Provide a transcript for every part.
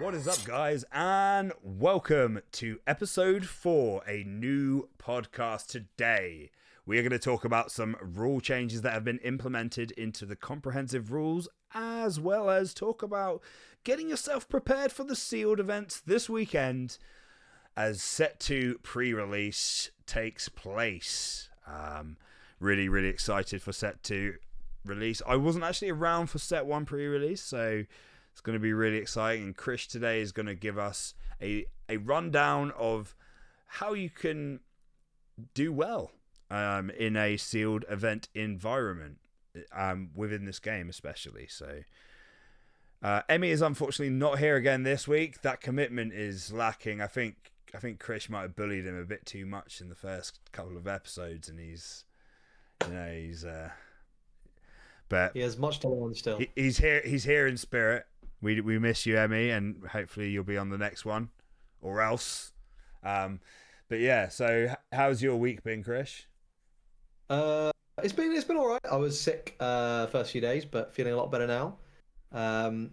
What is up, guys, and welcome to episode 4, a new podcast. Today we are going to talk about some rule changes that have been implemented into the comprehensive rules, as well as talk about getting yourself prepared for the sealed events this weekend as Set 2 pre-release takes place. Really excited for Set 2 release. I wasn't actually around for Set 1 pre-release, so it's going to be really exciting. And Krish today is going to give us a rundown of how you can do well in a sealed event environment within this game especially. So Emmy is unfortunately not here again this week. That commitment is lacking. I think Krish might have bullied him a bit too much in the first couple of episodes, and but he has much to learn still. He's here in spirit. We miss you, Emmy, and hopefully you'll be on the next one, or else. But yeah, so how's your week been, Krish? It's been all right. I was sick first few days, but feeling a lot better now. Man,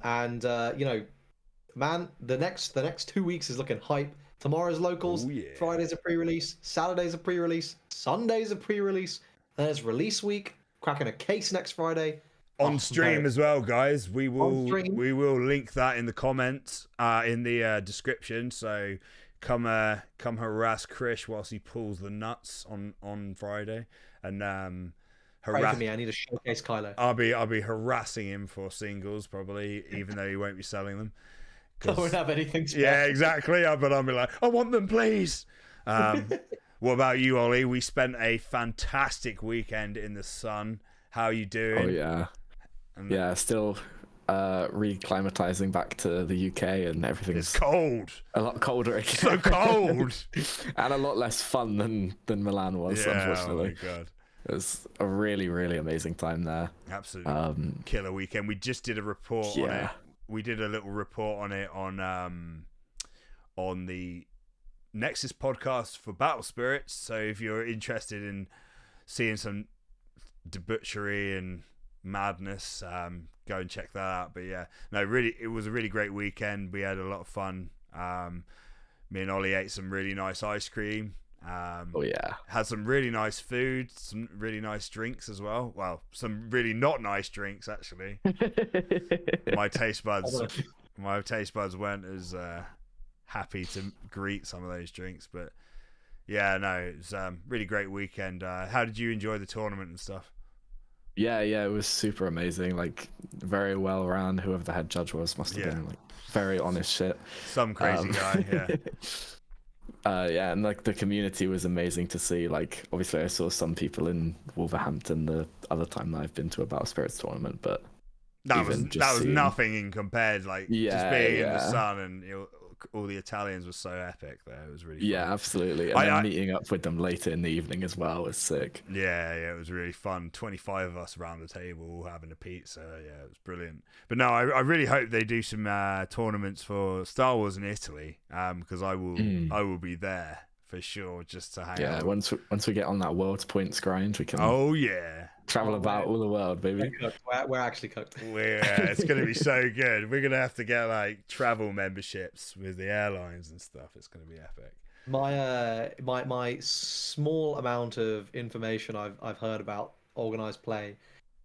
the next 2 weeks is looking hype. Tomorrow's locals, Friday's a pre-release, Saturday's a pre-release, Sunday's a pre-release, and it's release week. Cracking a case next Friday. On stream as well, guys. We will link that in the comments, in the description. So come harass Krish whilst he pulls the nuts on Friday, and harass me. I need to showcase Kylo. I'll be harassing him for singles probably, even though he won't be selling them. I won't have anything to Yeah, exactly. But I'll be like, I want them, please. What about you, Ollie? We spent a fantastic weekend in the sun. How are you doing? Oh yeah. Yeah, still reclimatizing back to the UK, and everything's it's cold. A lot colder again. So cold. And a lot less fun than Milan was, unfortunately. Oh my God. It was a really amazing time there. Absolutely. Killer weekend. We just did a report on it. We did a little report on it on the Nexus podcast for Battle Spirits. So if you're interested in seeing some debauchery and madness, go and check that out. But yeah, no, really, it was a really great weekend. We had a lot of fun. Me and Ollie ate some really nice ice cream. Had some really nice food, some really nice drinks as well. Well, some really not nice drinks actually. my taste buds weren't as happy to greet some of those drinks, but yeah, no, it was really great weekend. How did you enjoy the tournament and stuff? Yeah, it was super amazing. Like, very well run. Whoever the head judge was must have been like very honest shit. Some crazy guy, yeah. And like the community was amazing to see. Like, obviously I saw some people in Wolverhampton the other time that I've been to a Battle Spirits tournament, but that was nothing in compared. Like, just being in the sun, and all the Italians were so epic there. It was really fun. Yeah, absolutely. And then meeting up with them later in the evening as well was sick. Yeah, it was really fun. 25 of us around the table all having a pizza. Yeah, it was brilliant. But no, I really hope they do some tournaments for Star Wars in Italy, because I will be there for sure, just to hang out. Yeah, once we get on that world's points grind, we can travel about all the world, baby. We're actually cooked. It's going to be so good. We're going to have to get like travel memberships with the airlines and stuff. It's going to be epic. My small amount of information I've heard about organized play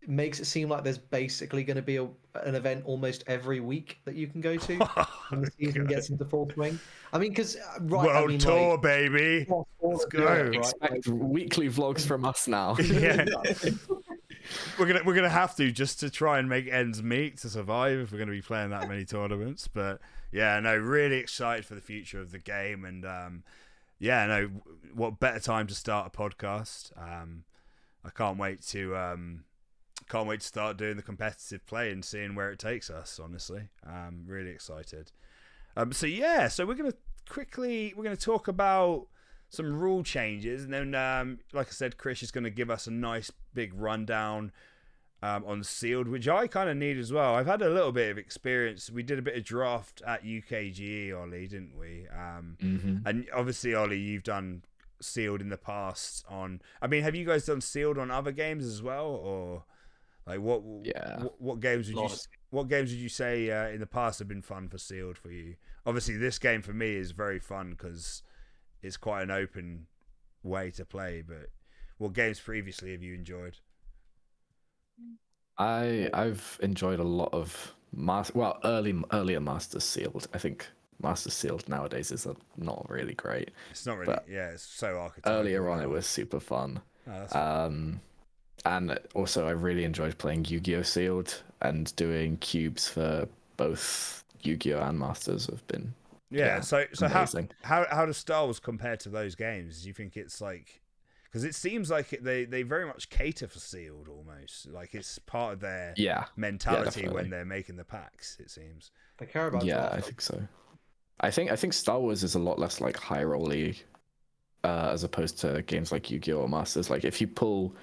makes it seem like there's basically going to be an event almost every week that you can go to when the season gets into full swing. I mean, because World tour, baby. Let's go. Expect weekly vlogs from us now. Yeah. We're gonna have to, just to try and make ends meet to survive, if we're gonna be playing that many tournaments. But yeah, no, really excited for the future of the game, and what better time to start a podcast? I can't wait to start doing the competitive play and seeing where it takes us. Honestly, really excited. So we're gonna talk about some rule changes, and then like I said, Krish is going to give us a nice big rundown on sealed, which I kind of need as well. I've had a little bit of experience. We did a bit of draft at UKGE, Ollie, didn't we? And obviously, Ollie, you've done sealed in the past. Have you guys done sealed on other games as well, or like what games what games would you say in the past have been fun for Sealed for you? Obviously, this game for me is very fun because it's quite an open way to play. But what games previously have you enjoyed? I've enjoyed a lot of earlier Masters Sealed. I think Masters Sealed nowadays is not really great. It's not really. Yeah, it's so archetypal. Earlier on, it was super fun. Oh, that's fun. And also, I really enjoyed playing Yu-Gi-Oh! Sealed and doing cubes for both Yu-Gi-Oh! And Masters have been So amazing. how does Star Wars compare to those games? Do you think it's like, because it seems like they very much cater for Sealed almost, like it's part of their mentality when they're making the packs. It seems They care about. I think so. I think Star Wars is a lot less like high rolly, as opposed to games like Yu-Gi-Oh! Or Masters. Like if you pull,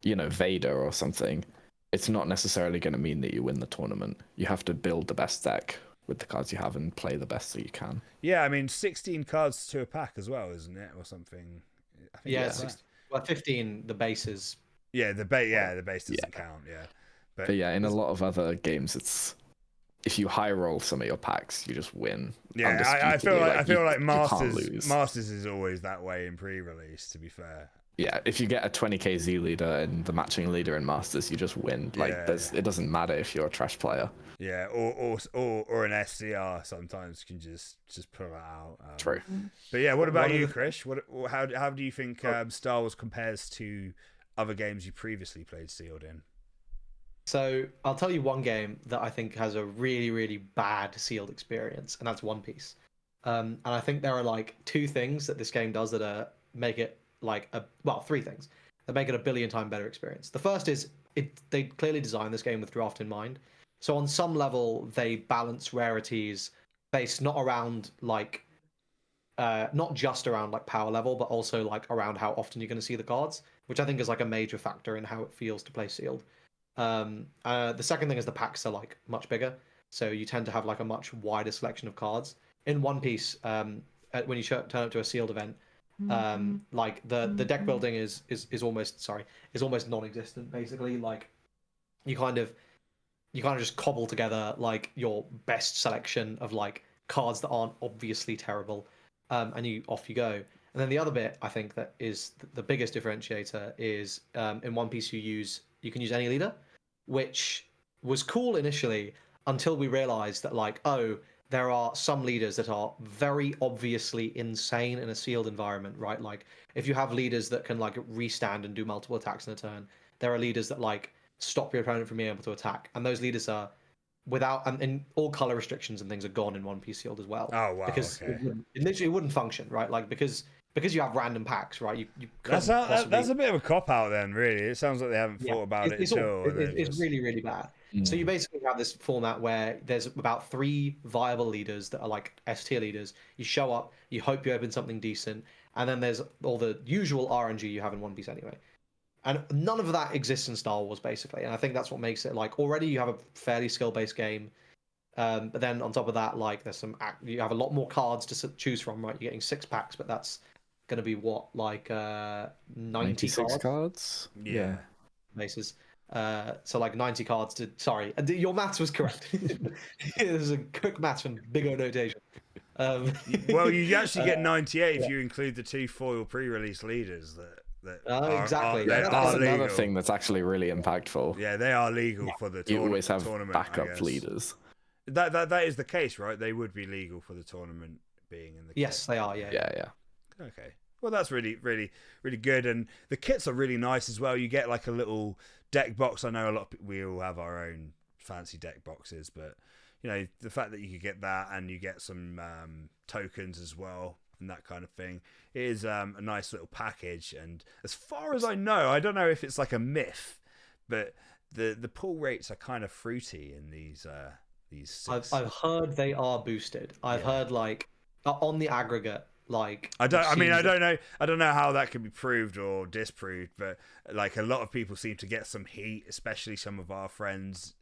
Vader or something, it's not necessarily going to mean that you win the tournament. You have to build the best deck with the cards you have and play the best that you can. Yeah, I mean 16 cards to a pack as well, isn't it, or something? I think 15. The bases. Yeah, the base doesn't count. Yeah, but in a lot of other games, it's if you high roll some of your packs, you just win. Yeah, I feel like Masters is always that way in pre-release. To be fair. Yeah, if you get a 20k Z leader and the matching leader in Masters, you just win. It doesn't matter if you're a trash player. Yeah, or an SCR sometimes can just pull it out. True. But yeah, what about you, Krish? How do you think Star Wars compares to other games you previously played Sealed in? So I'll tell you one game that I think has a really, really bad Sealed experience, and that's One Piece. And I think there are like two things that this game does that make it three things that make it a billion time better experience. The first is they clearly designed this game with draft in mind. So on some level, they balance rarities based not around not just around like power level, but also like around how often you're going to see the cards, which I think is like a major factor in how it feels to play Sealed. The second thing is the packs are like much bigger, so you tend to have like a much wider selection of cards. In One Piece, when you turn up to a Sealed event, like the deck building is almost non-existent. Basically, like you kind of just cobble together like your best selection of like cards that aren't obviously terrible, and off you go. And then the other bit I think that is the biggest differentiator is in One Piece you can use any leader, which was cool initially until we realized that like, oh, there are some leaders that are very obviously insane in a Sealed environment, right? Like if you have leaders that can like restand and do multiple attacks in a turn, there are leaders that like stop your opponent from being able to attack, and those leaders are and all color restrictions and things are gone in One Piece Sealed as well. Oh wow! Because okay. it literally wouldn't function, right? Like because you have random packs, right? You that's a bit of a cop out then, really. It sounds like they haven't thought about it at all. It's really, really bad. So you basically have this format where there's about 3 viable leaders that are like S tier leaders. You show up, you hope you open something decent, and then there's all the usual RNG you have in One Piece anyway. And none of that exists in Star Wars, basically. And I think that's what makes it like already you have a fairly skill-based game. But then on top of that, like you have a lot more cards to choose from, right? You're getting 6 packs, but that's going to be what, like 96 cards? Yeah. Bases. So like 90 cards to. Sorry, your maths was correct. There's a quick maths from big O notation. Well, you actually get 98 if you include the 2 foil pre-release leaders exactly. That's another thing that's actually really impactful. Yeah, they are legal for the tournament. You always have backup leaders. That is the case, right? They would be legal for the tournament being in the kit. Yes, they are. Yeah. Okay. Well, that's really, really, really good, and the kits are really nice as well. You get like a little deck box. I know we all have our own fancy deck boxes, but the fact that you could get that and you get some tokens as well and that kind of thing, it is a nice little package. And as far as I know, I don't know if it's like a myth, but the pull rates are kind of fruity in these. I've heard they are boosted. I've heard like on the aggregate. Like I don't know how that can be proved or disproved, but like a lot of people seem to get some heat, especially some of our friends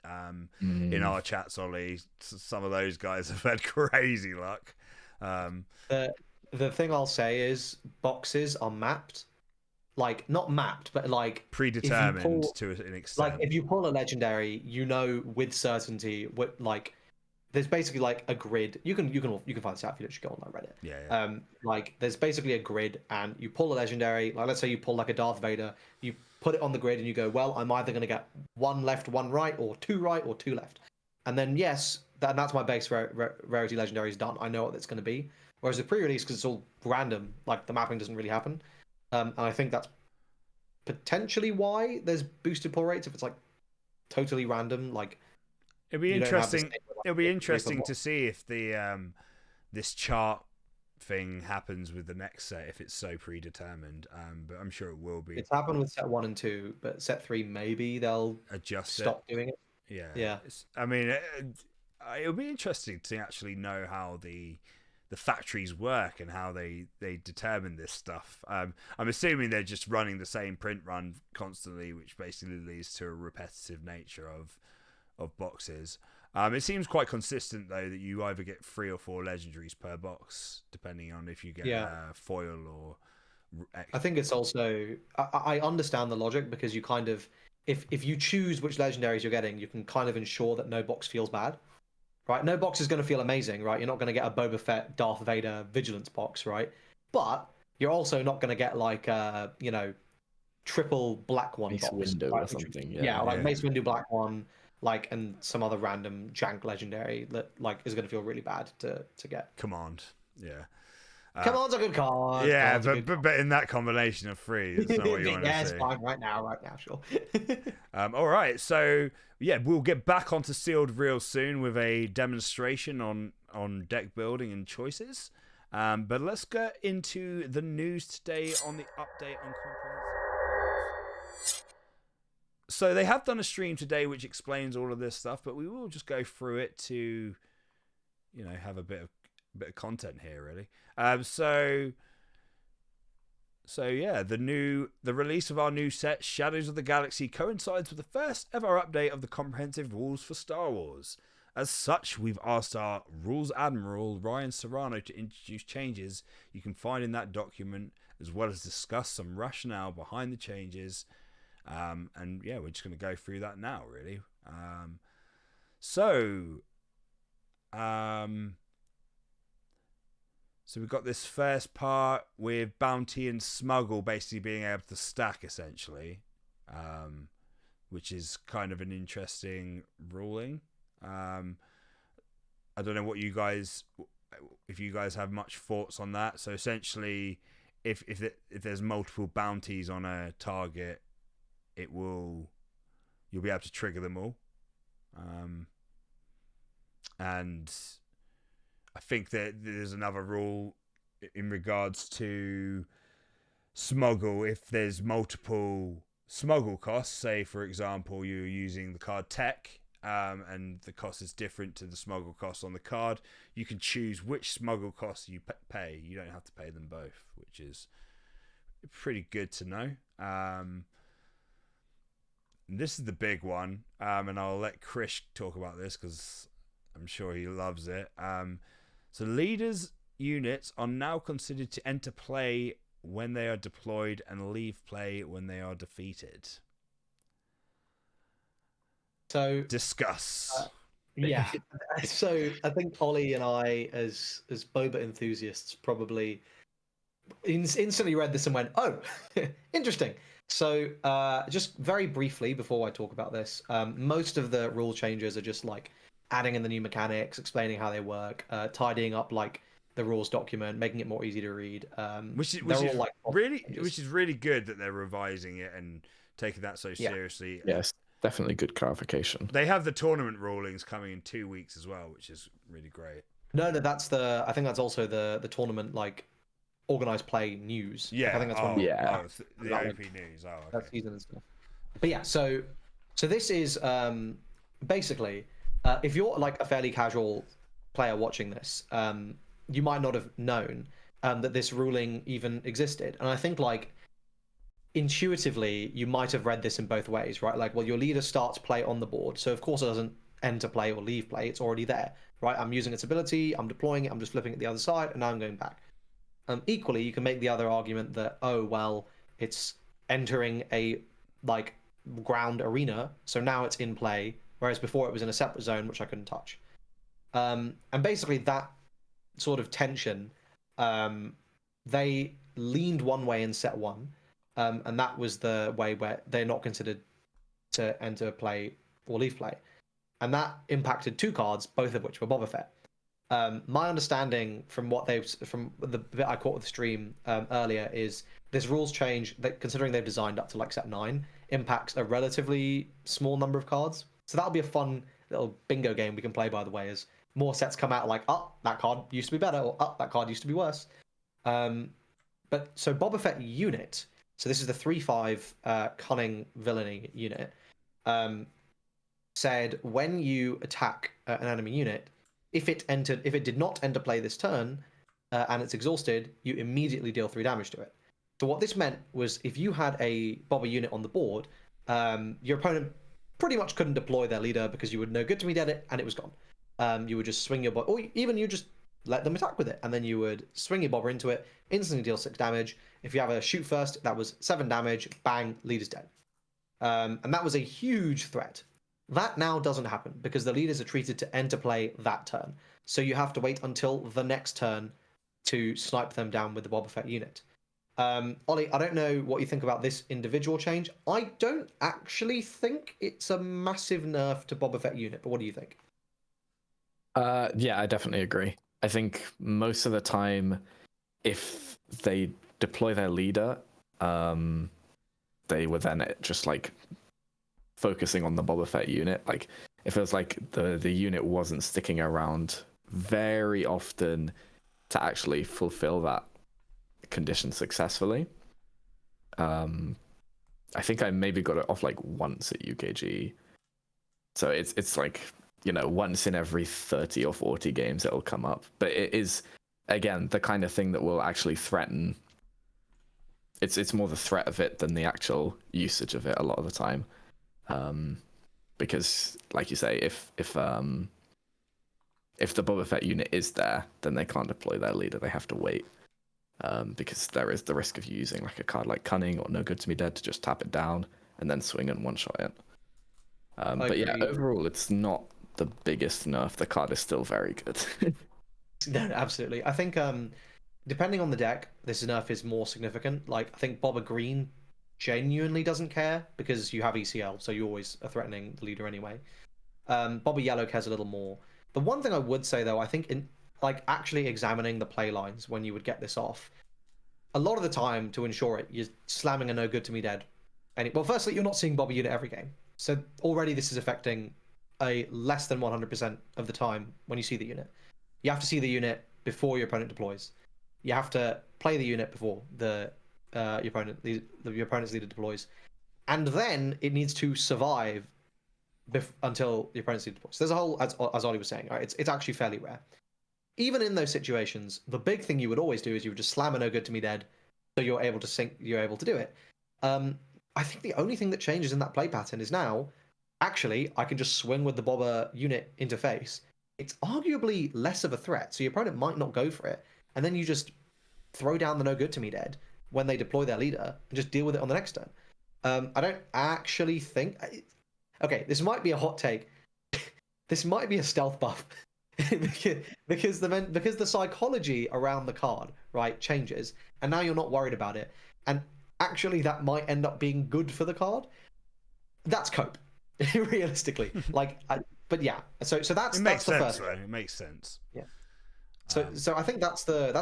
in our chats. Ollie, some of those guys have had crazy luck. The thing I'll say is boxes are mapped, like not mapped, but like predetermined to an extent. like if you pull a legendary, you know with certainty what like there's basically like a grid. You can find this out if you literally go on like Reddit. Yeah. Like there's basically a grid, and you pull a legendary. Like let's say you pull like a Darth Vader, you put it on the grid, and you go, well, I'm either going to get one left, one right, or two left. And then yes, that's my base rarity legendary is done. I know what it's going to be. Whereas the pre-release, because it's all random, like the mapping doesn't really happen. And I think that's potentially why there's boosted pull rates if it's like totally random. Like it'd be you don't have this interesting. thing where, like, It'll be you interesting can- to see if the this chart thing happens with the next set if it's so predetermined. But I'm sure it will be. It's happened with set 1 and 2, but set 3 maybe they'll Adjust stop doing it. Yeah. Yeah. I mean, it'll be interesting to actually know how the factories work and how they determine this stuff. I'm assuming they're just running the same print run constantly, which basically leads to a repetitive nature of boxes. It seems quite consistent though that you either get 3 or 4 legendaries per box, depending on if you get foil or. I think it's also I understand the logic because you kind of if you choose which legendaries you're getting, you can kind of ensure that no box feels bad. Right? No box is going to feel amazing, right? You're not going to get a Boba Fett, Darth Vader, Vigilance box, right? But you're also not going to get like triple black one Mace box, Windu right? or something. Yeah, like Yeah. Mace Windu black one, like and some other random jank legendary that like is going to feel really bad to get. Command. Yeah. Command's a good card. Yeah, Command's a good card. but in that combination of 3, it's not what you want to see. Yeah, it's fine right now, sure. All right, so yeah, we'll get back onto Sealed real soon with a demonstration on deck building and choices. But let's get into the news today on the update on comprehensive. So they have done a stream today which explains all of this stuff, but we will just go through it to, have a bit of content here, really. So yeah, the release of our new set, Shadows of the Galaxy, coincides with the first ever update of the comprehensive rules for Star Wars. As such, we've asked our Rules Admiral, Ryan Serrano, to introduce changes you can find in that document, as well as discuss some rationale behind the changes. And yeah, we're just going to go through that now, really. So we've got this first part with Bounty and Smuggle basically being able to stack, essentially, which is kind of an interesting ruling. I don't know if you guys have much thoughts on that. So essentially, if there's multiple bounties on a target, you'll be able to trigger them all. And I think that there's another rule in regards to smuggle. If there's multiple smuggle costs, say for example you're using the card tech, and the cost is different to the smuggle cost on the card, you can choose which smuggle costs you pay. You don't have to pay them both, which is pretty good to know. This is the big one, and I'll let Chris talk about this because I'm sure he loves it. So leaders units are now considered to enter play when they are deployed and leave play when they are defeated. So discuss. Yeah. So I think Ollie and I, as Boba enthusiasts, probably instantly read this and went, "Oh, interesting." So just very briefly before I talk about this, most of the rule changes are just like adding in the new mechanics, explaining how they work, tidying up like the rules document, making it more easy to read. Which is really good that they're revising it and taking that so seriously. Yes, definitely good clarification. They have the tournament rulings coming in 2 weeks as well, which is really great. No, that's I think that's also the tournament like organized play news. Yeah, like, I think that's one. The OP news. Oh, okay. That season and stuff. But yeah, so this is basically if you're like a fairly casual player watching this, you might not have known that this ruling even existed. And I think like intuitively you might have read this in both ways, right? Like, well, your leader starts play on the board, so of course it doesn't enter play or leave play, it's already there, right? I'm using its ability, I'm deploying it, I'm just flipping it the other side, and now I'm going back. Equally, you can make the other argument that, oh well, it's entering a like ground arena. So now it's in play, whereas before it was in a separate zone which I couldn't touch. And basically that sort of tension, they leaned one way in set one, and that was the way where they're not considered to enter play or leave play, and that impacted two cards, both of which were Boba Fett. My understanding from the bit I caught with the stream earlier is this rules change that, considering they've designed up to like set 9, impacts a relatively small number of cards. So that'll be a fun little bingo game we can play, by the way, as more sets come out like, oh, that card used to be better, or oh, that card used to be worse. But so Boba Fett unit, so this is the 3/5 cunning villainy unit, said when you attack an enemy unit, if it did not enter play this turn, and it's exhausted, you immediately deal 3 damage to it. So what this meant was if you had a Boba unit on the board, your opponent pretty much couldn't deploy their leader because you would no good to me dead it and it was gone. You would just swing your Boba, or even you just let them attack with it, and then you would swing your Boba into it, instantly deal 6 damage. If you have a shoot first, that was 7 damage, bang, leader's dead. And that was a huge threat. That now doesn't happen because the leaders are treated to enter play that turn. So you have to wait until the next turn to snipe them down with the Boba Fett unit. Ollie, I don't know what you think about this individual change. I don't actually think it's a massive nerf to Boba Fett unit, but what do you think? Yeah, I definitely agree. I think most of the time, if they deploy their leader, they were then just like focusing on the Boba Fett unit. Like, it feels like the unit wasn't sticking around very often to actually fulfill that condition successfully. I think I maybe got it off like once at UKG. So it's like, you know, once in every 30 or 40 games it'll come up. But it is, again, the kind of thing that will actually threaten. It's more the threat of it than the actual usage of it a lot of the time. Because, like you say, if the Boba Fett unit is there, then they can't deploy their leader. They have to wait. Because there is the risk of you using like a card like Cunning or No Good to Me Dead to just tap it down and then swing and one-shot it. But yeah, overall, it's not the biggest nerf. The card is still very good. No, absolutely. I think depending on the deck, this nerf is more significant. Like, I think Boba Green genuinely doesn't care because you have ECL, so you always are threatening the leader anyway. Boba Yellow cares a little more. The one thing I would say, though, I think in like actually examining the play lines when you would get this off, a lot of the time to ensure it, you're slamming a No Good to Me Dead. Well, firstly, you're not seeing Boba unit every game, so already this is affecting a less than 100% of the time when you see the unit. You have to see the unit before your opponent deploys. You have to play the unit before your opponent's leader deploys, and then it needs to survive until your opponent's leader deploys. So there's a whole, as Ollie was saying, right? It's actually fairly rare. Even in those situations, the big thing you would always do is you would just slam a No Good to Me Dead, so you're able to sync. You're able to do it. I think the only thing that changes in that play pattern is now, actually, I can just swing with the Boba unit interface. It's arguably less of a threat, so your opponent might not go for it, and then you just throw down the No Good to Me Dead when they deploy their leader and just deal with it on the next turn. I don't actually think. Okay, this might be a hot take. This might be a stealth buff. because the psychology around the card, right, changes, and now you're not worried about it, and actually that might end up being good for the card. That's cope, realistically. But yeah, so that's it makes the sense, first. though. It makes sense. Yeah. So I think that's the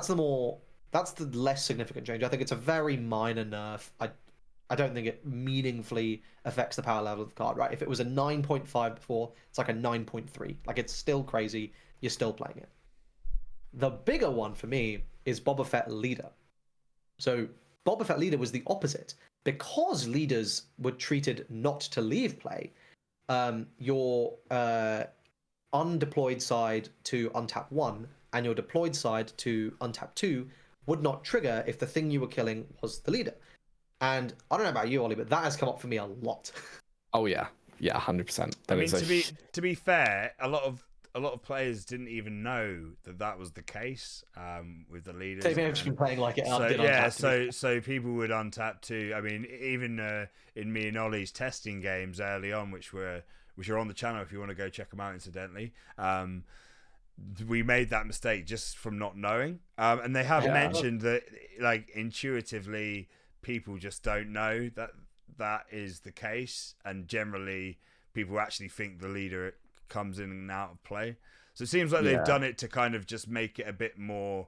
less significant change. I think it's a very minor nerf. I don't think it meaningfully affects the power level of the card, right? If it was a 9.5 before, it's like a 9.3. Like, it's still crazy. You're still playing it. The bigger one for me is Boba Fett Leader. So Boba Fett Leader was the opposite. Because leaders were treated not to leave play, your undeployed side to untap 1 and your deployed side to untap 2 would not trigger if the thing you were killing was the leader. And I don't know about you, Ollie, but that has come up for me a lot. Oh yeah, 100%. I mean, to be fair, a lot of a lot of players didn't even know that was the case with the leaders. They may have just been playing like it So did yeah, untap, so people would untap too. I mean, even in me and Ollie's testing games early on, which are on the channel if you want to go check them out. Incidentally, we made that mistake just from not knowing. And they have mentioned that, like, intuitively, people just don't know that is the case, and generally, people actually think the leader comes in and out of play. So it seems like they've done it to kind of just make it a bit more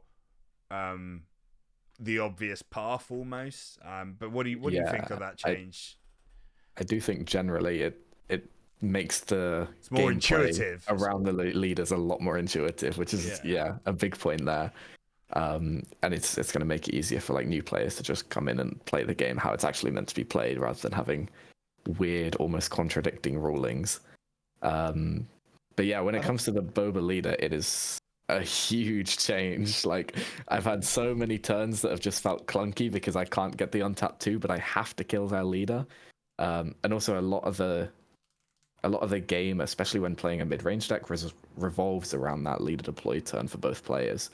the obvious path almost. But what do you think of that change? I do think generally it makes the it's more gameplay intuitive around the leaders a lot more intuitive, which is a big point there. And it's going to make it easier for like new players to just come in and play the game how it's actually meant to be played, rather than having weird, almost contradicting rulings. But yeah, when it comes to the Boba leader, it is a huge change. Like, I've had so many turns that have just felt clunky because I can't get the untap 2, but I have to kill their leader. And also a lot of the game, especially when playing a mid-range deck, revolves around that leader deploy turn for both players.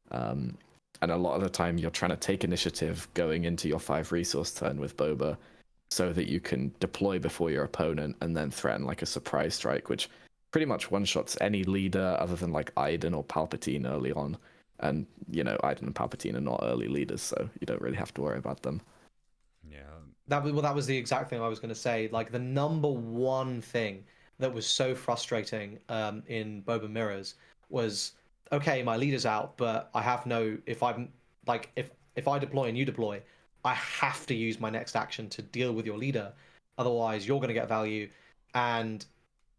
And a lot of the time you're trying to take initiative going into your 5 resource turn with Boba, so that you can deploy before your opponent and then threaten like a surprise strike, which pretty much one-shots any leader other than like Iden or Palpatine early on. And, you know, Iden and Palpatine are not early leaders, so you don't really have to worry about them. Yeah. That was the exact thing I was going to say. Like, the number one thing that was so frustrating in Boba Mirrors was, okay, my leader's out, but I have no, if I'm like, if I deploy and you deploy, I have to use my next action to deal with your leader. Otherwise, you're going to get value, and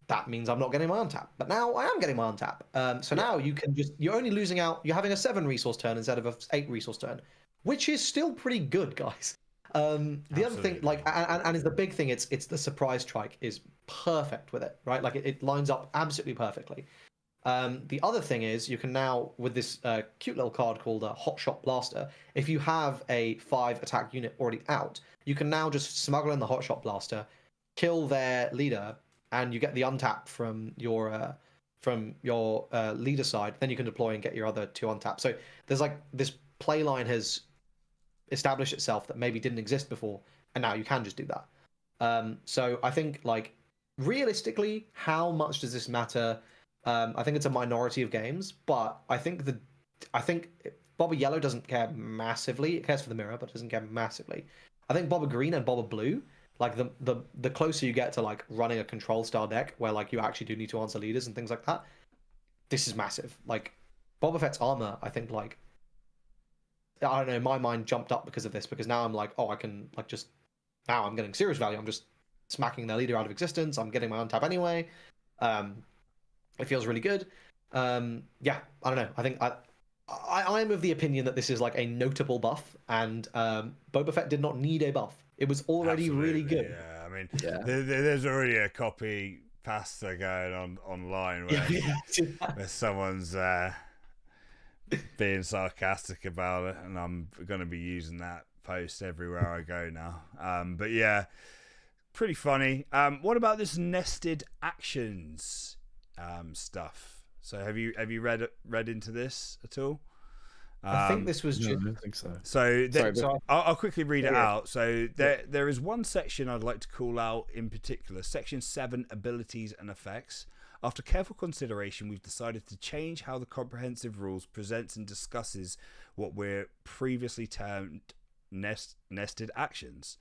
that means I'm not getting my untap. But now I am getting my untap. So now you're only losing out. You're having a 7 resource turn instead of a 8 resource turn, which is still pretty good, guys. The other thing, like, and is the big thing, it's the surprise strike is perfect with it, right? Like, it lines up absolutely perfectly. The other thing is, you can now, with this cute little card called a Hotshot Blaster, if you have a 5 attack unit already out, you can now just smuggle in the Hotshot Blaster, kill their leader, and you get the untap from your leader side. Then you can deploy and get your other 2 untap. So there's like this play line has established itself that maybe didn't exist before, and now you can just do that. So I think, like, realistically, how much does this matter? I think it's a minority of games, but I think Boba Yellow doesn't care massively. It cares for the mirror, but doesn't care massively. I think Boba Green and Boba Blue, like, the closer you get to like running a control style deck where like you actually do need to answer leaders and things like that, this is massive. Like, Boba Fett's armor, I think, like, I don't know, my mind jumped up because of this, because now I'm like, oh, I can like just, now I'm getting serious value. I'm just smacking their leader out of existence. I'm getting my untap anyway. It feels really good. Yeah, I don't know. I think I'm of the opinion that this is like a notable buff, and Boba Fett did not need a buff. It was already really good. Yeah, I mean, there's already a copy pasta going on online where someone's being sarcastic about it, and I'm going to be using that post everywhere I go now. But yeah, pretty funny. What about this nested actions stuff? So have you read into this at all? I think this was no, just. I don't think so. So I'll quickly read it out. So there is one section I'd like to call out in particular, Section 7, Abilities and Effects. After careful consideration, we've decided to change how the comprehensive rules presents and discusses what were previously termed nested actions.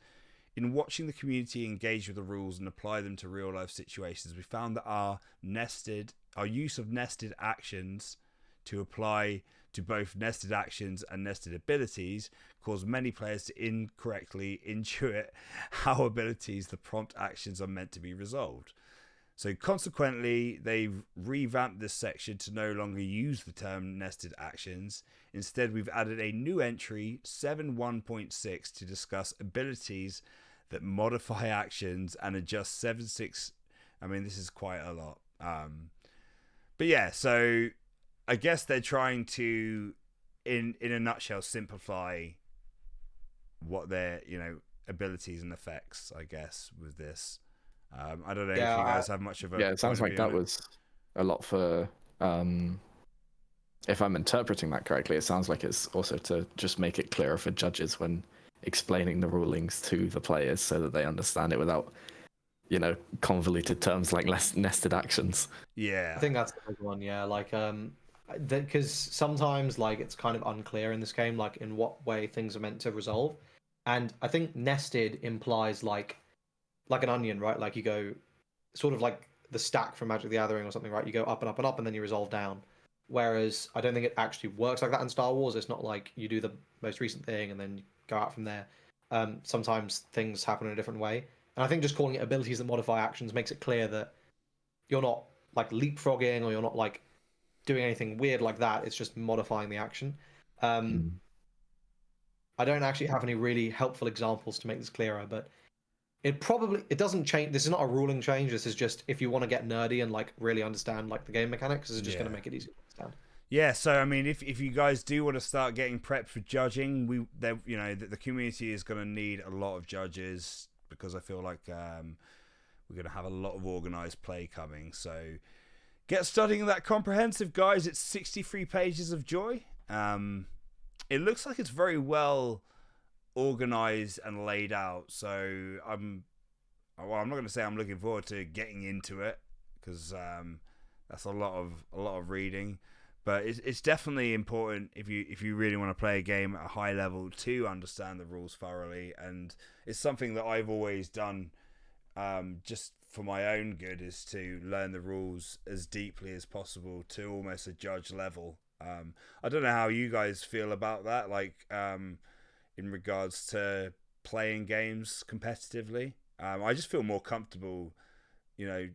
In watching the community engage with the rules and apply them to real life situations, we found that our use of nested actions to apply to both nested actions and nested abilities caused many players to incorrectly intuit how abilities, the prompt actions, are meant to be resolved. So consequently, they've revamped this section to no longer use the term nested actions. Instead, we've added a new entry, 7.1.6, to discuss abilities that modify actions and adjust 7.6. I mean, this is quite a lot. But yeah, so I guess they're trying to, in a nutshell, simplify what their, abilities and effects, I guess, with this. I don't know if you guys have much of a. Yeah, it sounds like that was a lot for if I'm interpreting that correctly, it sounds like it's also to just make it clearer for judges when explaining the rulings to the players so that they understand it without, convoluted terms like less nested actions. Yeah. I think that's the big one, yeah. Like, because sometimes like it's kind of unclear in this game, like in what way things are meant to resolve, and I think nested implies like an onion, right? Like you go sort of like the stack from Magic the Gathering or something, right? You go up and up and up, and then you resolve down. Whereas I don't think it actually works like that in Star Wars. It's not like you do the most recent thing and then you go out from there. Sometimes things happen in a different way, and I think just calling it abilities that modify actions makes it clear that you're not like leapfrogging or you're not like doing anything weird like that. It's just modifying the action. I don't actually have any really helpful examples to make this clearer, but it doesn't change. This is not a ruling change. This is just if you want to get nerdy and like really understand like the game mechanics, this is just going to make it easier to understand. Yeah, so I mean, if you guys do want to start getting prepped for judging, the community is going to need a lot of judges because I feel like we're going to have a lot of organized play coming. So get studying that comprehensive, guys. It's 63 pages of joy. It looks like it's very well organized and laid out. So I'm not going to say I'm looking forward to getting into it because that's a lot of reading. But it's definitely important if you really want to play a game at a high level to understand the rules thoroughly, and it's something that I've always done just for my own good, is to learn the rules as deeply as possible to almost a judge level. I don't know how you guys feel about that, like in regards to playing games competitively. I just feel more comfortable,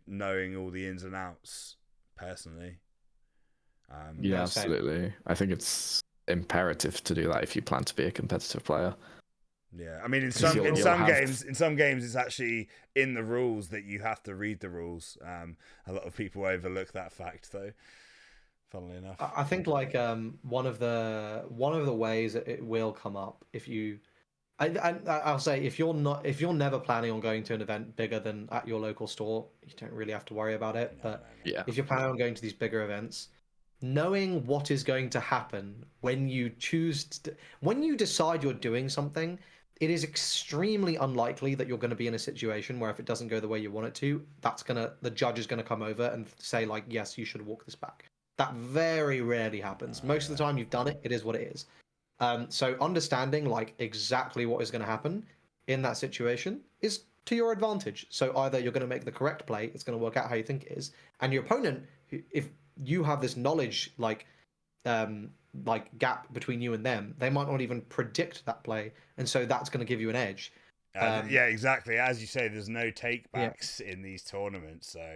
knowing all the ins and outs personally. Yeah, absolutely. I think it's imperative to do that if you plan to be a competitive player. Yeah, I mean, in some games, it's actually in the rules that you have to read the rules. A lot of people overlook that fact, though. Funnily enough, I think like one of the ways that it will come up if you, I'll say if you're never planning on going to an event bigger than at your local store, you don't really have to worry about it. But yeah, if you're planning on going to these bigger events, knowing what is going to happen when you when you decide you're doing something, it is extremely unlikely that you're going to be in a situation where if it doesn't go the way you want it to, the judge is going to come over and say like, yes, you should walk this back. That very rarely happens. Most of the time you've done it, it is what it is. So understanding like exactly what is going to happen in that situation is to your advantage. So either you're going to make the correct play, it's going to work out how you think it is, and your opponent, if you have this knowledge like gap between you and them, they might not even predict that play, and so that's going to give you an edge. Yeah, exactly. As you say, there's no takebacks in these tournaments. So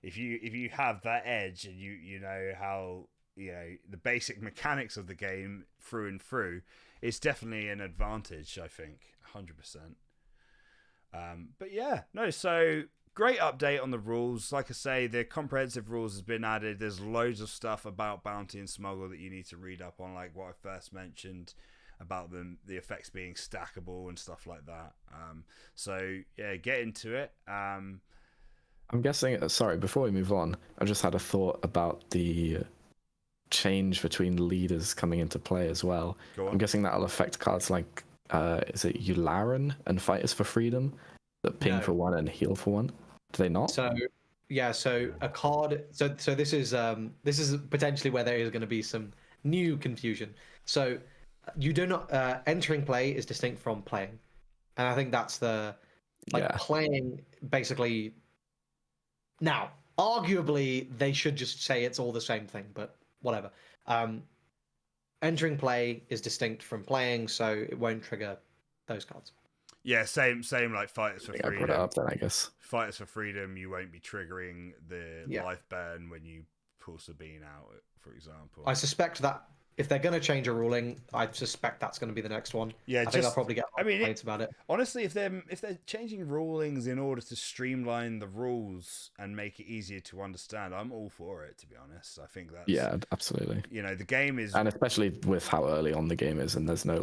if you have that edge and you know how the basic mechanics of the game through and through, it's definitely an advantage. I think 100%. But yeah, no. So great update on the rules. Like I say, the comprehensive rules has been added. There's loads of stuff about bounty and smuggle that you need to read up on, like what I first mentioned about the effects being stackable and stuff like that. So yeah, get into it. I'm guessing. Sorry, before we move on, I just had a thought about the change between leaders coming into play as well. I'm guessing that'll affect cards like is it Yularen and Fighters for Freedom that ping for one and heal for one? Do they not? So yeah, so a card. So this is potentially where there is going to be some new confusion. So you do not entering play is distinct from playing, and I think that's playing basically. Now, arguably, they should just say it's all the same thing, but whatever. Entering play is distinct from playing, so it won't trigger those cards. Yeah, same like Fighters for Freedom. I brought it up then, I guess. Fighters for Freedom, you won't be triggering the life burn when you pull Sabine out, for example. I suspect that if they're going to change a ruling, I suspect that's going to be the next one. Yeah, I think I'll probably get complaints about it. Honestly, if they're changing rulings in order to streamline the rules and make it easier to understand, I'm all for it. To be honest, I think that's absolutely. The game is, and especially with how early on the game is, and there's no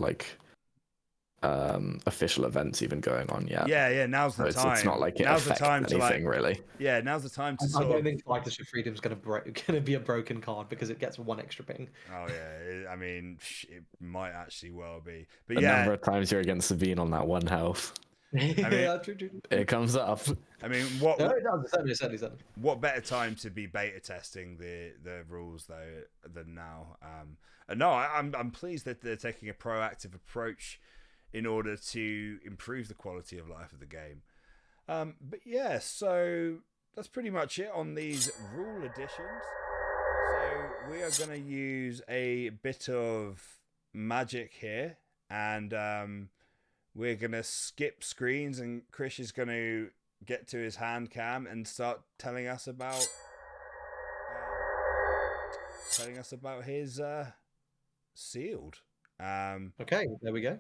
official events even going on yet. Yeah, now's So the time. it's not like it now's the affects time to anything really. Yeah, now's the time to I sort don't of. think Fighters for Freedom is going to be a broken card because it gets one extra ping. Oh yeah, I mean, it might actually well be, but The yeah, number of times you're against Sabine on that 1 health, Yeah, true. it comes up. I mean, No, it does. Certainly. what better time to be beta testing the rules though than now? And no, I'm pleased that they're taking a proactive approach in order to improve the quality of life of the game. But yeah, so that's pretty much it on these rule additions. So we are going to use a bit of magic here, and we're going to skip screens, and Chris is going to get to his hand cam and start telling us about his sealed. Okay, there we go.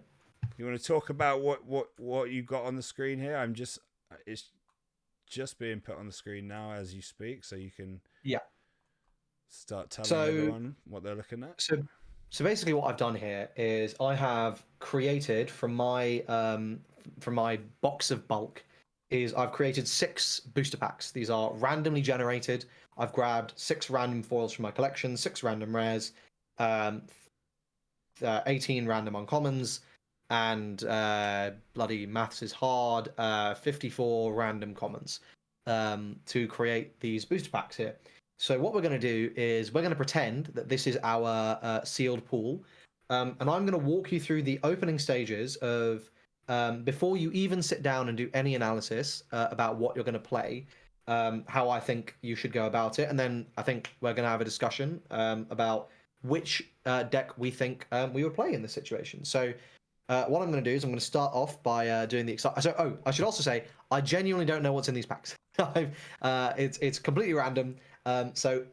You want to talk about what you got on the screen here? It's just being put on the screen now as you speak, so you can start telling everyone what they're looking at. So basically, what I've done here is I have created from my box of bulk is I've created 6 booster packs. These are randomly generated. I've grabbed 6 random foils from my collection, 6 random rares, 18 random uncommons, and bloody maths is hard, 54 random commons to create these booster packs here. So what we're going to do is we're going to pretend that this is our sealed pool, and I'm going to walk you through the opening stages of before you even sit down and do any analysis about what you're going to play, how I think you should go about it, and then I think we're going to have a discussion about which deck we think we would play in this situation. So what I'm going to do is I'm going to start off by doing the So, I should also say I genuinely don't know what's in these packs. It's completely random. So,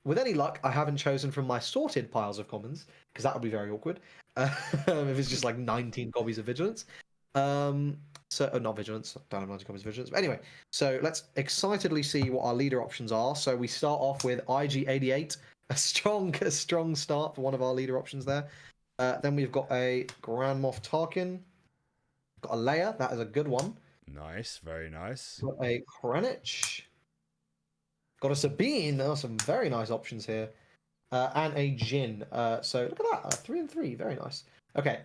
with any luck, I haven't chosen from my sorted piles of commons because that would be very awkward if it's just like 19 copies of Vigilance. Not Vigilance. I don't have 19 copies of Vigilance. But anyway, so let's excitedly see what our leader options are. So we start off with IG88, a strong start for one of our leader options there. Then we've got a Grand Moff Tarkin. Got a Leia. That is a good one. Nice, very nice. Got a Krennic. Got a Sabine. There are some very nice options here. And a Jin. So look at that. 3 and 3. Very nice. Okay.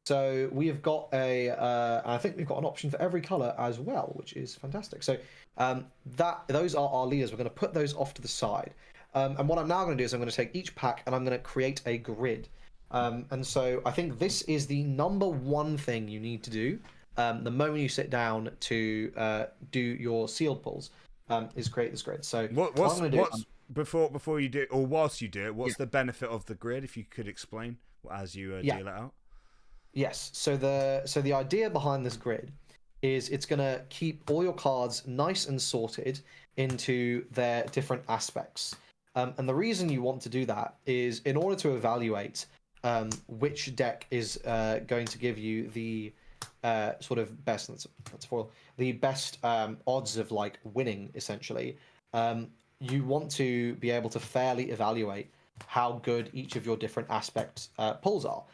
So we have got I think we've got an option for every color as well, which is fantastic. So those are our leaders. We're going to put those off to the side. And what I'm now going to do is I'm going to take each pack and I'm going to create a grid. And so I think this is the number one thing you need to do the moment you sit down to do your sealed pulls is create this grid. So before you do it, or whilst you do it, what's the benefit of the grid? If you could explain as you deal it out. Yes. So the idea behind this grid is it's going to keep all your cards nice and sorted into their different aspects. And the reason you want to do that is in order to evaluate which deck is going to give you the sort of best, the best odds of like winning, essentially. You want to be able to fairly evaluate how good each of your different aspects pulls are.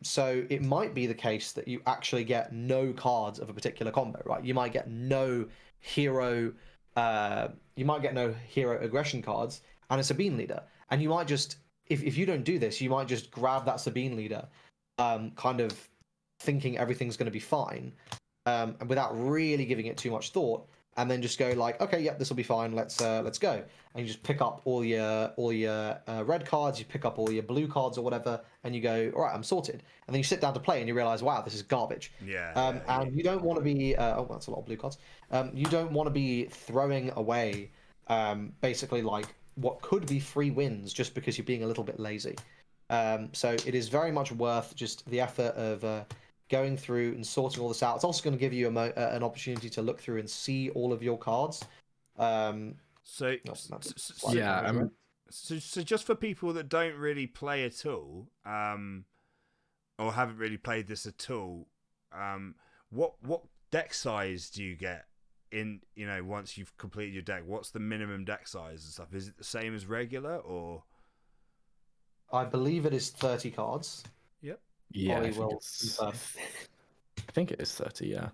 So it might be the case that you actually get no cards of a particular combo, right? You might get no hero aggression cards and a Sabine leader, and you might just if you don't do this, you might just grab that Sabine leader, kind of thinking everything's going to be fine, and without really giving it too much thought, and then just go like, okay, yep, this will be fine. Let's go, and you just pick up all your red cards, you pick up all your blue cards or whatever, and you go, all right, I'm sorted. And then you sit down to play and you realize, wow, this is garbage. And you don't want to be, that's a lot of blue cards. You don't want to be throwing away, basically like what could be free wins just because you're being a little bit lazy. So it is very much worth just the effort of going through and sorting all this out. It's also going to give you an opportunity to look through and see all of your cards. So just for people that don't really play at all, or haven't really played this at all, what deck size do you get in, once you've completed your deck? What's the minimum deck size and stuff? Is it the same as regular, or? I believe it is 30 cards. Yep. Yeah, Ollie will confirm. I think it is 30. Yeah.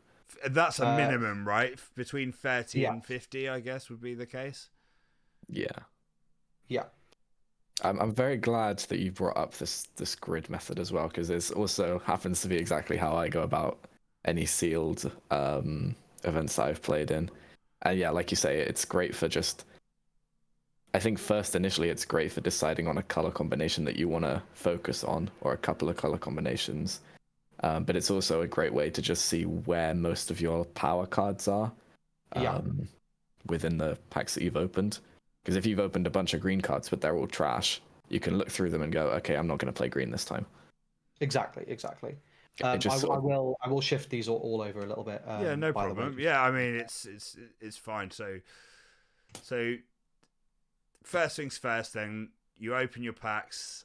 That's a minimum, right? Between 30 yeah. and 50, I guess, would be the case. Yeah. Yeah. I'm very glad that you brought up this grid method as well, because it also happens to be exactly how I go about any sealed events that I've played in. And yeah, like you say, it's great for just. I think first initially it's great for deciding on a color combination that you want to focus on, or a couple of color combinations. But it's also a great way to just see where most of your power cards are within the packs that you've opened. Because if you've opened a bunch of green cards but they're all trash, you can look through them and go, okay, I'm not going to play green this time. Exactly. I will shift these all over a little bit. Yeah, no problem. Yeah, I mean it's fine. So first things first, then you open your packs.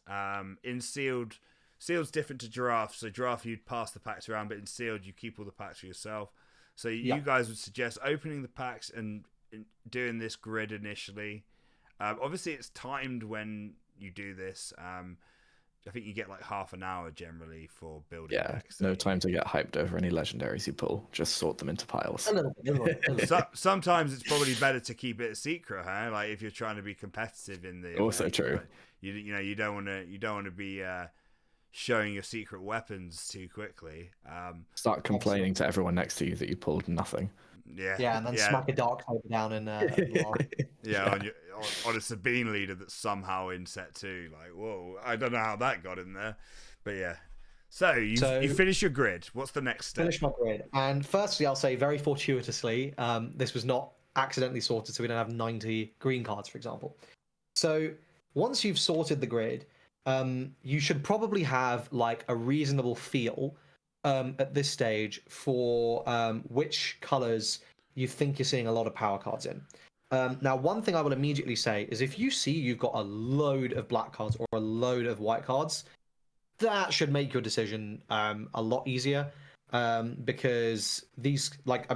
In sealed, sealed's different to draft. So draft, you'd pass the packs around, but in sealed, you keep all the packs for yourself. So you guys would suggest opening the packs and doing this grid initially. Obviously, it's timed when you do this. I think you get like half an hour generally for building decks. No time to get hyped over any legendaries you pull. Just sort them into piles. A little bit. Sometimes it's probably better to keep it a secret, huh? Like if you're trying to be competitive in the also event, true. Like, you don't want to be showing your secret weapons too quickly. Start complaining to everyone next to you that you pulled nothing. Yeah, and then smack a dark saber down in on a Sabine leader that's somehow in set 2. Like, whoa, I don't know how that got in there, but yeah. So you finish your grid. What's the next step? Finish my grid, and firstly, I'll say very fortuitously, this was not accidentally sorted, so we don't have 90 green cards, for example. So once you've sorted the grid, you should probably have like a reasonable feel at this stage for which colors you think you're seeing a lot of power cards in. Now, one thing I will immediately say is if you see you've got a load of black cards or a load of white cards, that should make your decision a lot easier, because these,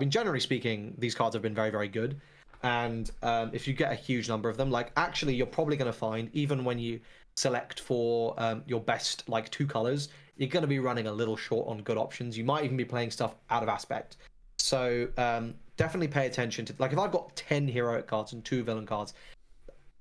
generally speaking, these cards have been very, very good. And if you get a huge number of them, actually, you're probably going to find, even when you select for your best, 2 colors, you're going to be running a little short on good options. You might even be playing stuff out of aspect. So definitely pay attention to, if I've got 10 heroic cards and 2 villain cards,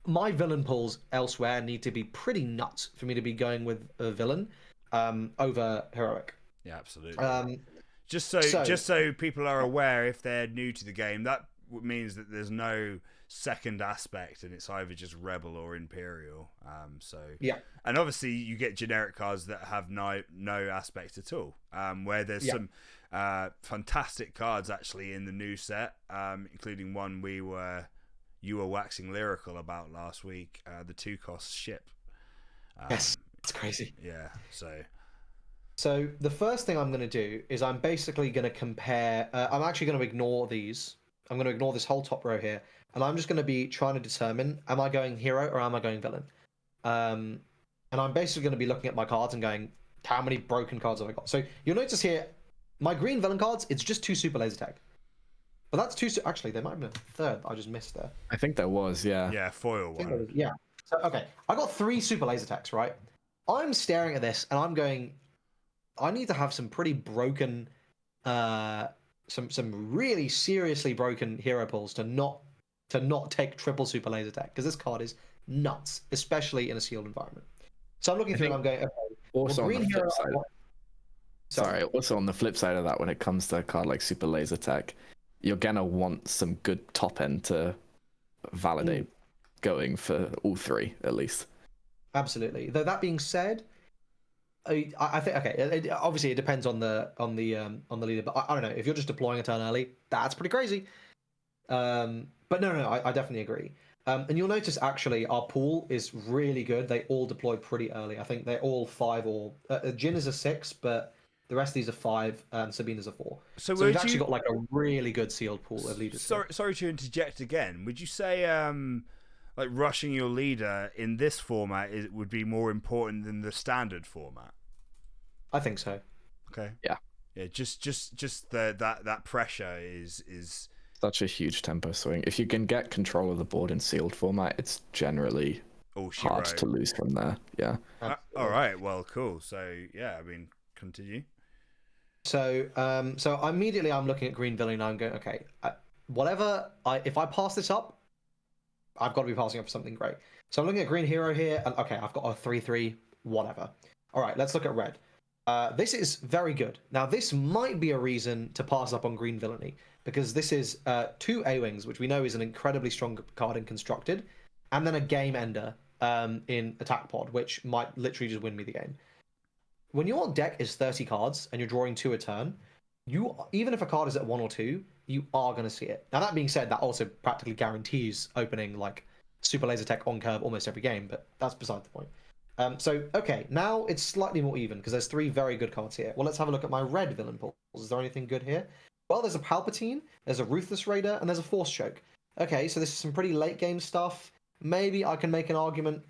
my villain pulls elsewhere need to be pretty nuts for me to be going with a villain over heroic. Yeah, absolutely. Just so people are aware, if they're new to the game, that means that there's no second aspect and it's either just rebel or imperial. And obviously you get generic cards that have no aspect at all, where there's some fantastic cards actually in the new set, including one you were waxing lyrical about last week, the 2-cost ship. Yes, it's crazy. Yeah, so the first thing I'm going to do is I'm basically going to compare. I'm actually going to ignore these. I'm going to ignore this whole top row here, and I'm just going to be trying to determine, am I going hero or am I going villain? And I'm basically going to be looking at my cards and going, how many broken cards have I got? So you'll notice here, my green villain cards, it's just 2 super laser tag. But that's 2. Actually, there might have been a third I just missed there. I think there was, yeah. Yeah, foil one. Yeah. So, okay, I got 3 super laser tags, right? I'm staring at this and I'm going, I need to have some pretty broken, some really seriously broken hero pulls to not take triple super laser tag, because this card is nuts, especially in a sealed environment. So I'm looking through and I'm going, okay. Also, on the flip side. Also on the flip side of that, when it comes to a card like Super Laser Tech, you're gonna want some good top end to validate going for all 3 at least. Absolutely. Though that being said, I think obviously it depends on the leader, but I don't know, if you're just deploying a turn early, that's pretty crazy. But no, I definitely agree. And you'll notice actually our pool is really good. They all deploy pretty early. I think they're all 5 or Jin is a 6, but the rest of these are 5, and Sabine is a 4. So we've actually got a really good sealed pool of leaders. Sorry to interject again. Would you say rushing your leader in this format would be more important than the standard format? I think so. Okay. Yeah. Yeah. Just that pressure is such a huge tempo swing. If you can get control of the board in sealed format, it's generally hard to lose from there. Yeah. All right. Well, cool. So yeah, I mean, continue. So, so immediately I'm looking at green villain and I'm going, okay, if I pass this up, I've got to be passing up for something great. So I'm looking at green hero here, and okay, I've got a 3/3, whatever. All right, let's look at red. This is very good. Now, this might be a reason to pass up on green villainy, because this is 2 A-Wings, which we know is an incredibly strong card in Constructed, and then a Game Ender in Attack Pod, which might literally just win me the game. When your deck is 30 cards and you're drawing 2 a turn, even if a card is at 1 or 2, you are going to see it. Now, that being said, that also practically guarantees opening like Super Laser Tech on curve almost every game, but that's beside the point. So, okay, now it's slightly more even because there's 3 very good cards here. Well, let's have a look at my red villain pools. Is there anything good here? Well, there's a Palpatine, there's a Ruthless Raider, and there's a Force Choke. Okay, so this is some pretty late game stuff. Maybe I can make an argument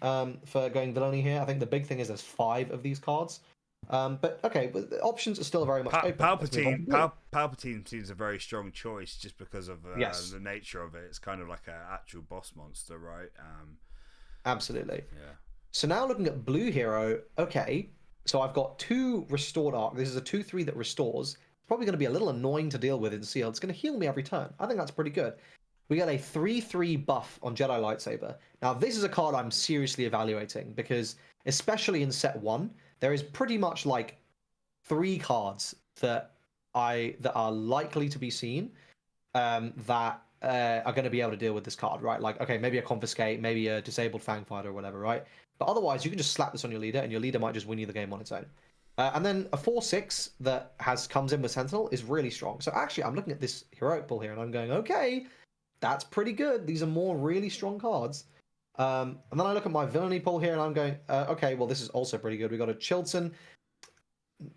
for going villainy here. I think the big thing is there's 5 of these cards. But okay, but the options are still very much open. Palpatine seems a very strong choice just because of the nature of it. It's kind of like an actual boss monster, right? Absolutely. Yeah. So now looking at blue hero, okay, so I've got 2 restored arc. This is a 2/3 that restores. It's probably going to be a little annoying to deal with in sealed. It's going to heal me every turn. I think that's pretty good. We get a 3/3 buff on Jedi Lightsaber. Now, this is a card I'm seriously evaluating because, especially in set 1, there is pretty much like 3 cards that are likely to be seen that are going to be able to deal with this card, right? Like, okay, maybe a Confiscate, maybe a Disabled Fangfighter or whatever, right? But otherwise, you can just slap this on your leader, and your leader might just win you the game on its own. And then a 4/6 that comes in with Sentinel is really strong. So actually, I'm looking at this heroic pool here, and I'm going, okay, that's pretty good. These are more really strong cards. And then I look at my villainy pool here, and I'm going, okay, well, this is also pretty good. We got a Chilton.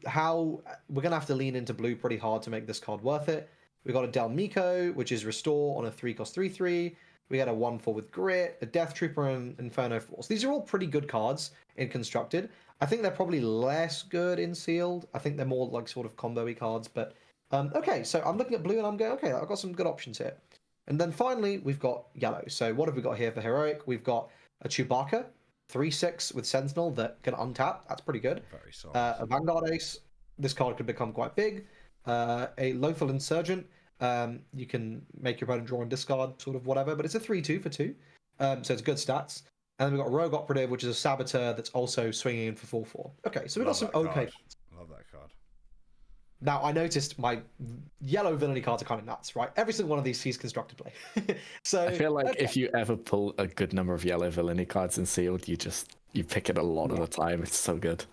We're gonna have to lean into blue pretty hard to make this card worth it. We got a Del Miko, which is restore on a 3-cost 3/3. We got a 1/4 with grit, a Death Trooper, and Inferno Force. These are all pretty good cards in Constructed. I think they're probably less good in Sealed. I think they're more like sort of combo-y cards. But okay, so I'm looking at blue and I'm going, okay, I've got some good options here. And then finally, we've got yellow. So what have we got here for heroic? We've got a Chewbacca, 3/6 with Sentinel that can untap. That's pretty good. Very solid. A Vanguard Ace. This card could become quite big. A Lothal Insurgent. You can make your opponent draw and discard, sort of whatever, but it's a 3/2 for 2. So it's good stats. And then we've got Rogue Operative, which is a Saboteur that's also swinging in for 4/4. Okay, so we've got some okay. Love that card. Now, I noticed my yellow villainy cards are kind of nuts, right? Every single one of these sees Constructed play. So I feel like if you ever pull a good number of yellow villainy cards in sealed, you pick it a lot of the time. It's so good.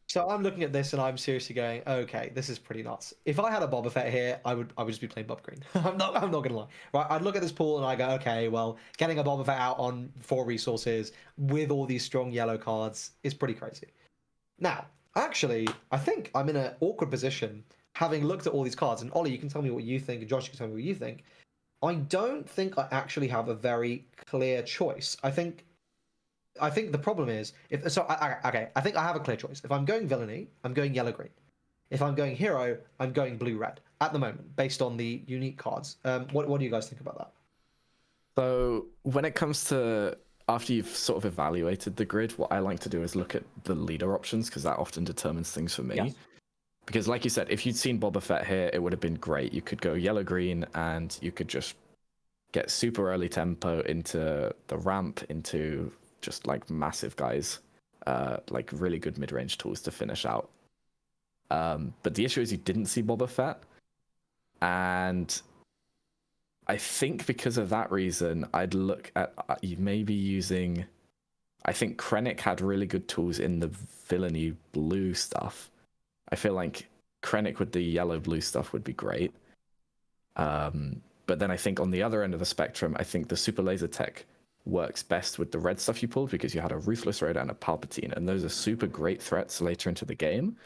So I'm looking at this and I'm seriously going, okay, this is pretty nuts. If I had a Boba Fett here, I would just be playing Bob Green. I'm not gonna lie. Right? I'd look at this pool and I go, okay, well, getting a Boba Fett out on 4 resources with all these strong yellow cards is pretty crazy. Now, actually, I think I'm in an awkward position having looked at all these cards. And Ollie, you can tell me what you think, and Josh, you can tell me what you think. I don't think I actually have a very clear choice. I think the problem is I think I have a clear choice. If I'm going villainy, I'm going yellow green. If I'm going hero, I'm going blue red at the moment, based on the unique cards. What do you guys think about that? So when it comes to after you've sort of evaluated the grid, what I like to do is look at the leader options because that often determines things for me. Yes. Because like you said, if you'd seen Boba Fett here, it would have been great. You could go yellow green and you could just get super early tempo into the ramp, into just like massive guys, like really good mid-range tools to finish out. But the issue is you didn't see Boba Fett, and I think because of that reason, I'd look at maybe using. I think Krennic had really good tools in the villainy blue stuff. I feel like Krennic with the yellow blue stuff would be great. But then I think on the other end of the spectrum, I think the Super Laser Tech works best with the red stuff you pulled because you had a Ruthless Raider and a Palpatine, and those are super great threats later into the game.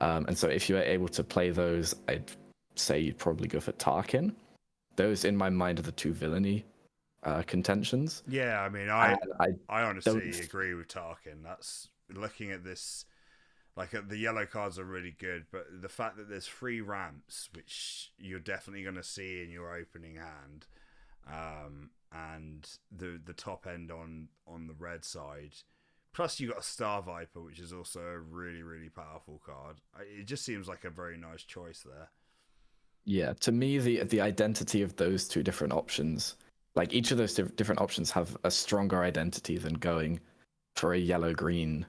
And so if you were able to play those, I'd say you'd probably go for Tarkin. Those, in my mind, are the 2 villainy contentions. Yeah, I mean, I honestly agree with Tarkin. That's looking at this. Like, the yellow cards are really good, but the fact that there's 3 ramps, which you're definitely going to see in your opening hand, and the top end on the red side Plus, you got a Star Viper, which is also a really, really powerful card. It just seems like a very nice choice there. Yeah, to me, the identity of those two different options, like each of those different options, have a stronger identity than going for a yellow green.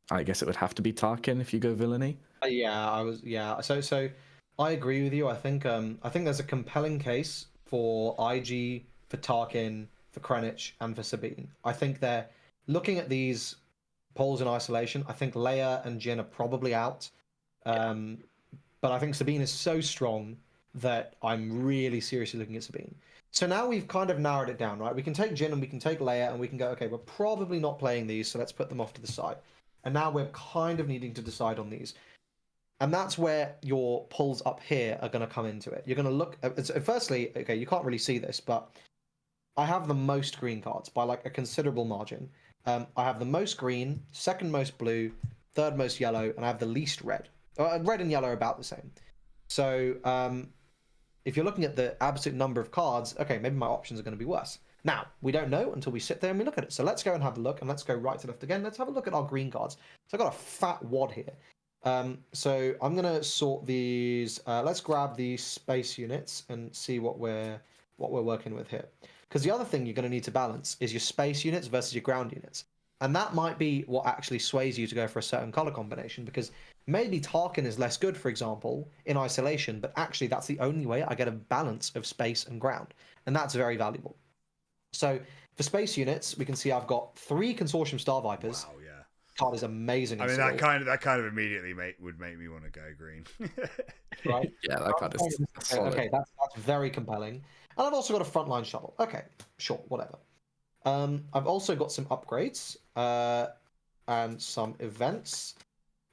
I guess it would have to be Tarkin if you go villainy. Yeah. So I agree with you. I think there's a compelling case for IG, for Tarkin, for Krennic, and for Sabine. I think they're looking at these polls in isolation. I think Leia and Jin are probably out. But I think Sabine is so strong that I'm really seriously looking at Sabine. So now we've kind of narrowed it down, right? We can take Jin and we can take Leia and we can go, okay, we're probably not playing these, so let's put them off to the side. And now we're kind of needing to decide on these. And that's where your pulls up here are going to come into it. You're going to look at, firstly, okay, you can't really see this, but I have the most green cards by like a considerable margin. I have the most green, second most blue, third most yellow, and I have the least red. Red and yellow are about the same. So if you're looking at the absolute number of cards, okay, maybe my options are going to be worse. Now, we don't know until we sit there and we look at it. So let's go and have a look, and let's go right to left again. Let's have a look at our green cards. So I've got a fat wad here. So I'm going to sort these. Let's grab the space units and see what we're working with here. Because the other thing you're going to need to balance is your space units versus your ground units. And that might be what actually sways you to go for a certain color combination, because maybe Tarkin is less good, for example, in isolation, but actually that's the only way I get a balance of space and ground. And that's very valuable. So for space units, we can see I've got 3 Consortium Star Vipers. Wow, yeah. Card is amazing. I mean, that kind of immediately would make me want to go green. Right? Yeah, that card is solid. Okay, that's very compelling. And I've also got a frontline shuttle. Okay, sure, whatever. I've also got some upgrades and some events.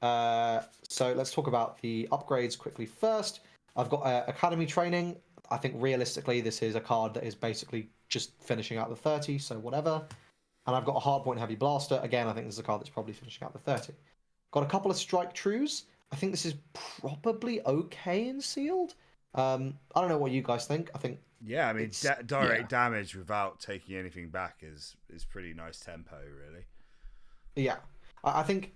So let's talk about the upgrades quickly first. I've got Academy Training. I think realistically, this is a card that is basically just finishing out the 30, so whatever. And I've got a Hardpoint Heavy Blaster. Again, I think this is a card that's probably finishing out the 30. Got a couple of Strike Trues. I think this is probably okay in Sealed. I don't know what you guys think. I think yeah, I mean, direct damage without taking anything back is pretty nice tempo, really. Yeah, I think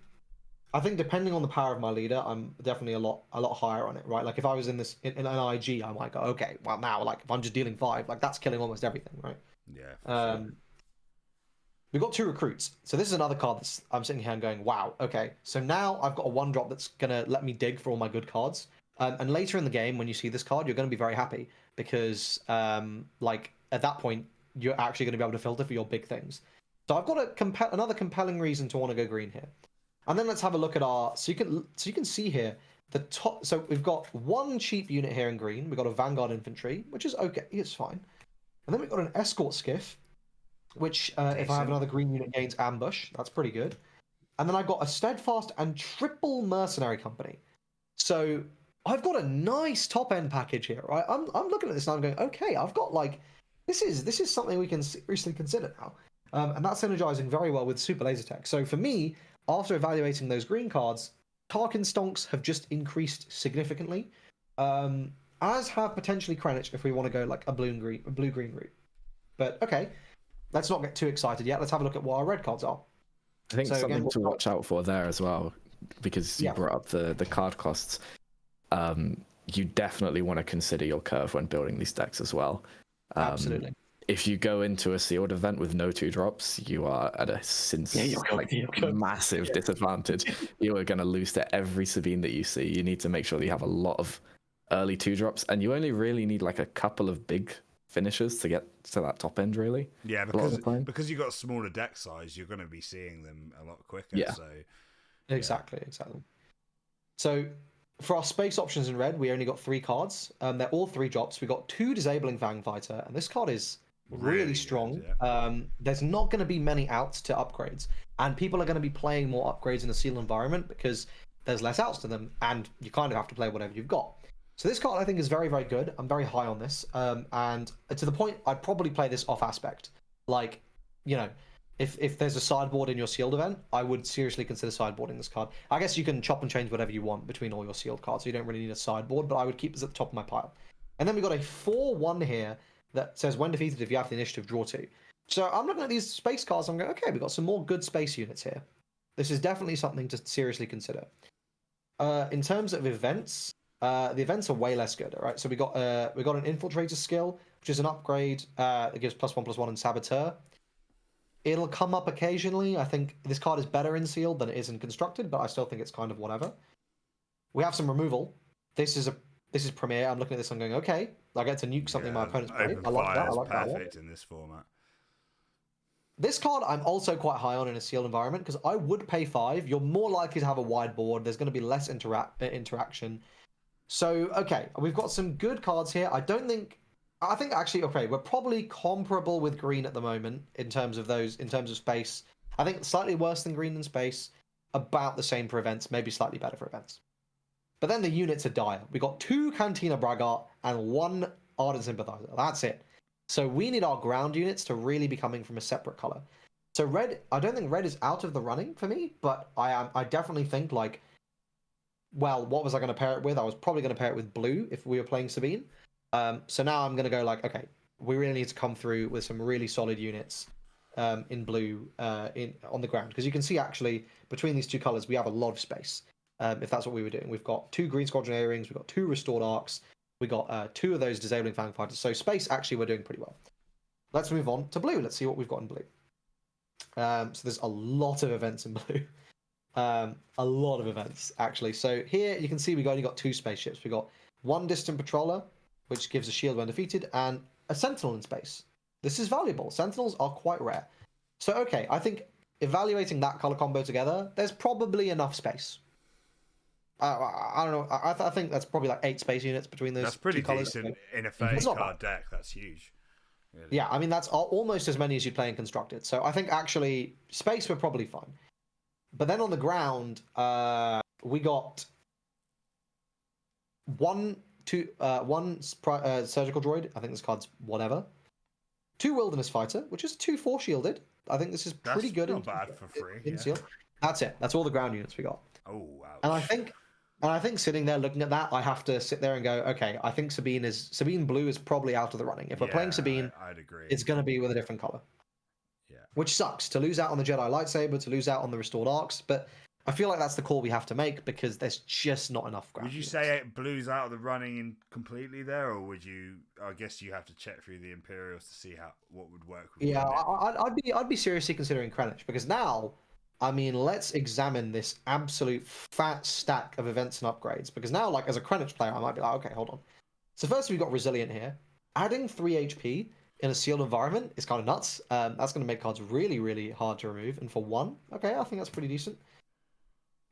depending on the power of my leader, I'm definitely a lot higher on it, right? Like if I was in an IG, I might go, okay, well now, like if I'm just dealing 5, like that's killing almost everything, right? Yeah. Sure. We've got 2 recruits. So this is another card that's I'm sitting here and going, wow, okay. So now I've got a 1-drop that's gonna let me dig for all my good cards. And later in the game, when you see this card, you're going to be very happy because, like at that point, you're actually going to be able to filter for your big things. So I've got another compelling reason to want to go green here. And then let's have a look at our. So you can see here the top. So we've got 1 cheap unit here in green. We've got a Vanguard Infantry, which is okay. It's fine. And then we've got an Escort Skiff, which if I have another green unit gains ambush, that's pretty good. And then I've got a Steadfast and triple Mercenary Company. So I've got a nice top end package here, right? I'm looking at this and I'm going, okay, I've got like this is something we can seriously consider now, and that's synergizing very well with Super Laser Tech. So for me, after evaluating those green cards, Tarkin stonks have just increased significantly, as have potentially Krennic if we want to go like a blue green route. But okay, let's not get too excited yet. Let's have a look at what our red cards are. I think something to watch out for there as well, because you brought up the card costs. You definitely want to consider your curve when building these decks as well. Absolutely. If you go into a sealed event with no 2-drops, you are at a massive disadvantage. You are going to lose to every Sabine that you see. You need to make sure that you have a lot of early 2-drops, and you only really need like a couple of big finishers to get to that top end, really. Yeah, because you've got a smaller deck size, you're going to be seeing them a lot quicker. Yeah. So exactly. So for our space options in red, we only got 3 cards. They're all 3 drops. We got 2 Disabling Fang Fighter, and this card is really strong. Good, yeah. There's not going to be many outs to upgrades, and people are going to be playing more upgrades in a sealed environment because there's less outs to them, and you kind of have to play whatever you've got. So this card I think is very, very good. I'm very high on this, and to the point I'd probably play this off aspect. Like, you know, if there's a sideboard in your sealed event, I would seriously consider sideboarding this card. I guess you can chop and change whatever you want between all your sealed cards, so you don't really need a sideboard, but I would keep this at the top of my pile. And then we've got a 4-1 here that says when defeated, if you have the initiative, draw 2. So I'm looking at these space cards. I'm going, okay, we've got some more good space units here. This is definitely something to seriously consider. In terms of events, the events are way less good. All right, so we got an infiltrator skill, which is an upgrade that gives +1/+1 in saboteur. It'll come up occasionally. I think this card is better in sealed than it is in constructed, but I still think it's kind of whatever. We have some removal. This is premier. I'm looking at this. I'm going, okay, I get to nuke something my opponent's played. I like that. I like that one. Perfect in this format. This card I'm also quite high on in a sealed environment because I would pay 5. You're more likely to have a wide board. There's going to be less interaction. So, okay, we've got some good cards here. I think actually, okay, we're probably comparable with green at the moment in terms of space. I think slightly worse than green in space, about the same for events, maybe slightly better for events. But then the units are dire. We got 2 Cantina Braggart and 1 Ardent Sympathizer. That's it. So we need our ground units to really be coming from a separate color. So red, I don't think red is out of the running for me, but I definitely think like, well, what was I going to pair it with? I was probably going to pair it with blue if we were playing Sabine. So now I'm going to go like, okay, we really need to come through with some really solid units in blue on the ground. Because you can see actually between these 2 colors, we have a lot of space. If that's what we were doing. We've got 2 Green Squadron A-Rings, we've got 2 Restored Arcs, we got 2 of those Disabling Fang Fighters. So space, actually, we're doing pretty well. Let's move on to blue. Let's see what we've got in blue. So there's a lot of events in blue. A lot of events, actually. So here you can see we've only got 2 spaceships. We've got 1 Distant Patroller, which gives a shield when defeated, and a Sentinel in space. This is valuable. Sentinels are quite rare. So, okay, I think evaluating that color combo together, there's probably enough space. I don't know. I think that's probably like 8 space units between those. That's pretty 2 colors. decent in a 30 card deck. That's huge. Really. Yeah, I mean that's almost as many as you'd play in constructed. So I think actually space we're probably fine. But then on the ground, we got one surgical droid. I think this card's whatever. 2 wilderness fighter, which is 2 force shielded. I think this is pretty good. Not bad for free. In seal. That's it. That's all the ground units we got. Oh wow. And I think sitting there looking at that, I have to sit there and go, okay, I think Sabine Blue is probably out of the running. If we're playing Sabine, I'd agree. It's going to be with a different color. Yeah. Which sucks to lose out on the Jedi lightsaber, to lose out on the restored arcs, but I feel like that's the call we have to make because there's just not enough ground. Would you say Blue's out of the running completely there, or would you? I guess you have to check through the Imperials to see what would work. With yeah, I'd be seriously considering Krennic because now. I mean, let's examine this absolute fat stack of events and upgrades. Because now, like, as a Krennic player, I might be like, okay, hold on. So first we've got Resilient here. Adding 3 HP in a sealed environment is kind of nuts. That's going to make cards really, really hard to remove. And for 1, okay, I think that's pretty decent.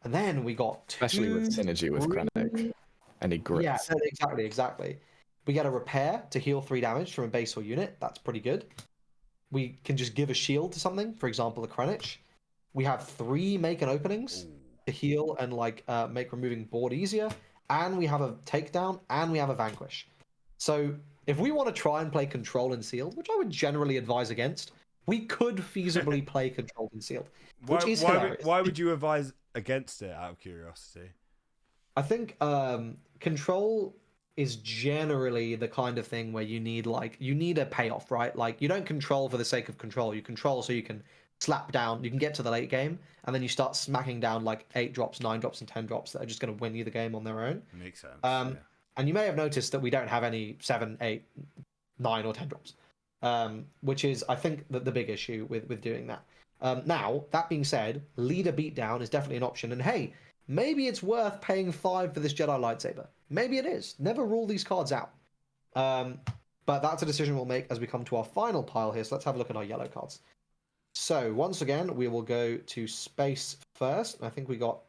And then we got 2... Especially with synergy with Krennic. And he grits. Yeah, exactly. We get a repair to heal 3 damage from a base or unit. That's pretty good. We can just give a shield to something. For example, a Krennic. We have 3 make and openings to heal and like make removing board easier, and we have a takedown and we have a vanquish. So if we want to try and play control and sealed, which I would generally advise against, we could feasibly play control and sealed, which is hilarious. Why would you advise against it? Out of curiosity, I think control is generally the kind of thing where you need a payoff, right? Like you don't control for the sake of control. You control so you can slap down, you can get to the late game, and then you start smacking down like 8 drops, 9 drops, and 10 drops that are just going to win you the game on their own. Makes sense. And you may have noticed that we don't have any 7, 8, 9, or 10 drops, which is, I think, the big issue with doing that. Now, that being said, leader beatdown is definitely an option, and hey, maybe it's worth paying 5 for this Jedi lightsaber. Maybe it is. Never rule these cards out. But that's a decision we'll make as we come to our final pile here, so let's have a look at our yellow cards. So once again, we will go to space first. I think we got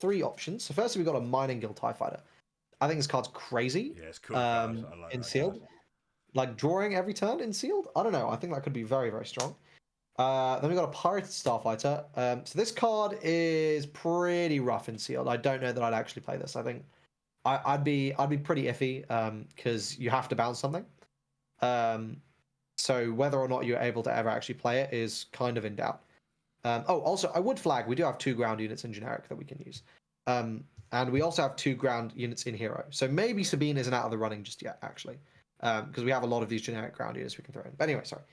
3 options. So first we got a Mining Guild TIE Fighter. I think this card's crazy. Yeah, it's cool. I like in sealed. Like drawing every turn in sealed? I don't know. I think that could be very, very strong. Then we got a Pirated Starfighter. So this card is pretty rough in sealed. I don't know that I'd actually play this. I think I'd be pretty iffy because you have to bounce something. So whether or not you're able to ever actually play it is kind of in doubt. Also, I would flag, we do have 2 ground units in generic that we can use. And we also have 2 ground units in hero. So maybe Sabine isn't out of the running just yet, actually. Because we have a lot of these generic ground units we can throw in. But anyway, sorry.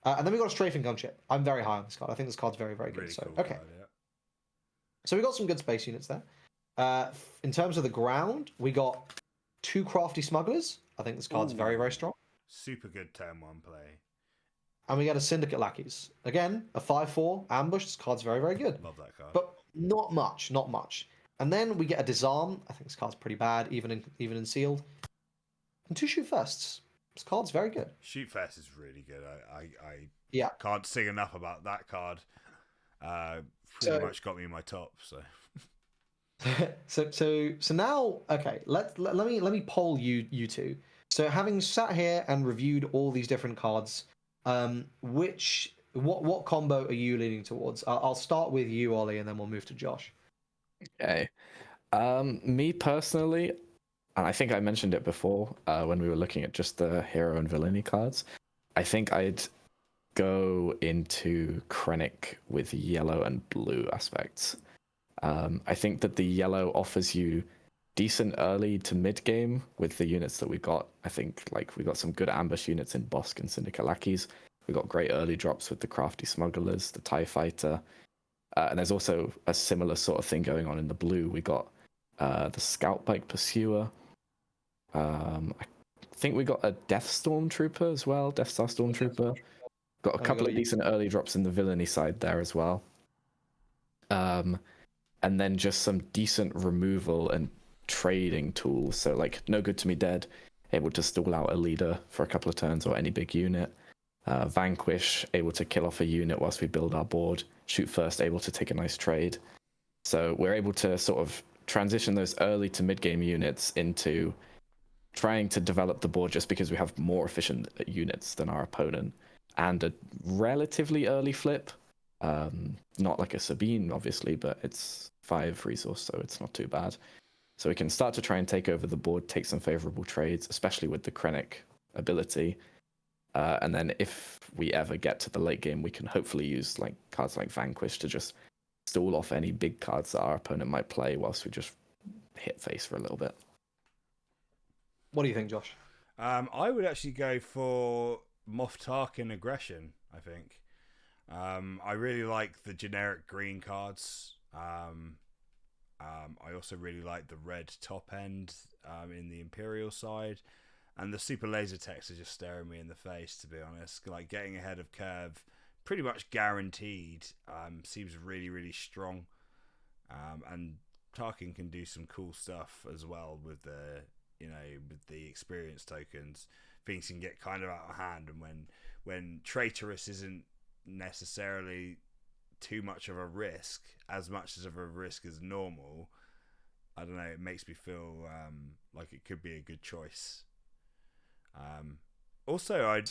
And then we got a strafing gunship. I'm very high on this card. I think this card's very, very good. Really So cool okay. card, yeah. So we got some good space units there. In terms of the ground, we got 2 crafty smugglers. I think this card's very, very strong. Super good turn 1 play. And we get a syndicate lackeys. Again, a 5/4 ambush. This card's very, very good. Love that card. But not much, not much. And then we get a disarm. I think this card's pretty bad, even in sealed. And 2 shoot firsts. This card's very good. Shoot first is really good. I Yeah. can't sing enough about that card. Pretty much got me in my top. So now, okay, let me poll you two. So having sat here and reviewed all these different cards, what combo are you leaning towards? I'll start with you, Ollie, and then we'll move to Josh. Okay. Me personally, and I think I mentioned it before when we were looking at just the hero and villainy cards, I think I'd go into Krennic with yellow and blue aspects. I think that the yellow offers you decent early to mid game with the units that we got. I think like we got some good ambush units in Bosk and Syndicate Lackeys. We got great early drops with the crafty smugglers, the TIE fighter. And there's also a similar sort of thing going on in the blue. We got the Scout Bike Pursuer. I think we got a Death Stormtrooper as well, Death Star Stormtrooper. Got a couple of decent early drops in the villainy side there as well. And then just some decent removal and trading tools. So like No Good to Me Dead, able to stall out a leader for a couple of turns or any big unit. Vanquish, able to kill off a unit whilst we build our board. Shoot First, able to take a nice trade. So we're able to sort of transition those early to mid-game units into trying to develop the board just because we have more efficient units than our opponent. And a relatively early flip. Not like a Sabine, obviously, but it's 5 resource, so it's not too bad. So we can start to try and take over the board, take some favorable trades, especially with the Krennic ability. And then if we ever get to the late game, we can hopefully use like cards like Vanquish to just stall off any big cards that our opponent might play whilst we just hit face for a little bit. What do you think, Josh? I would actually go for Moff Tarkin Aggression, I think. I really like the generic green cards. I also really like the red top end in the Imperial side. And the super laser techs are just staring me in the face, to be honest. Like, getting ahead of curve, pretty much guaranteed, seems really, really strong. And Tarkin can do some cool stuff as well with the experience tokens. Things can get kind of out of hand, and when Traitorous isn't necessarily too much of a risk, as much as of a risk as normal, I don't know, it makes me feel like it could be a good choice. Also, I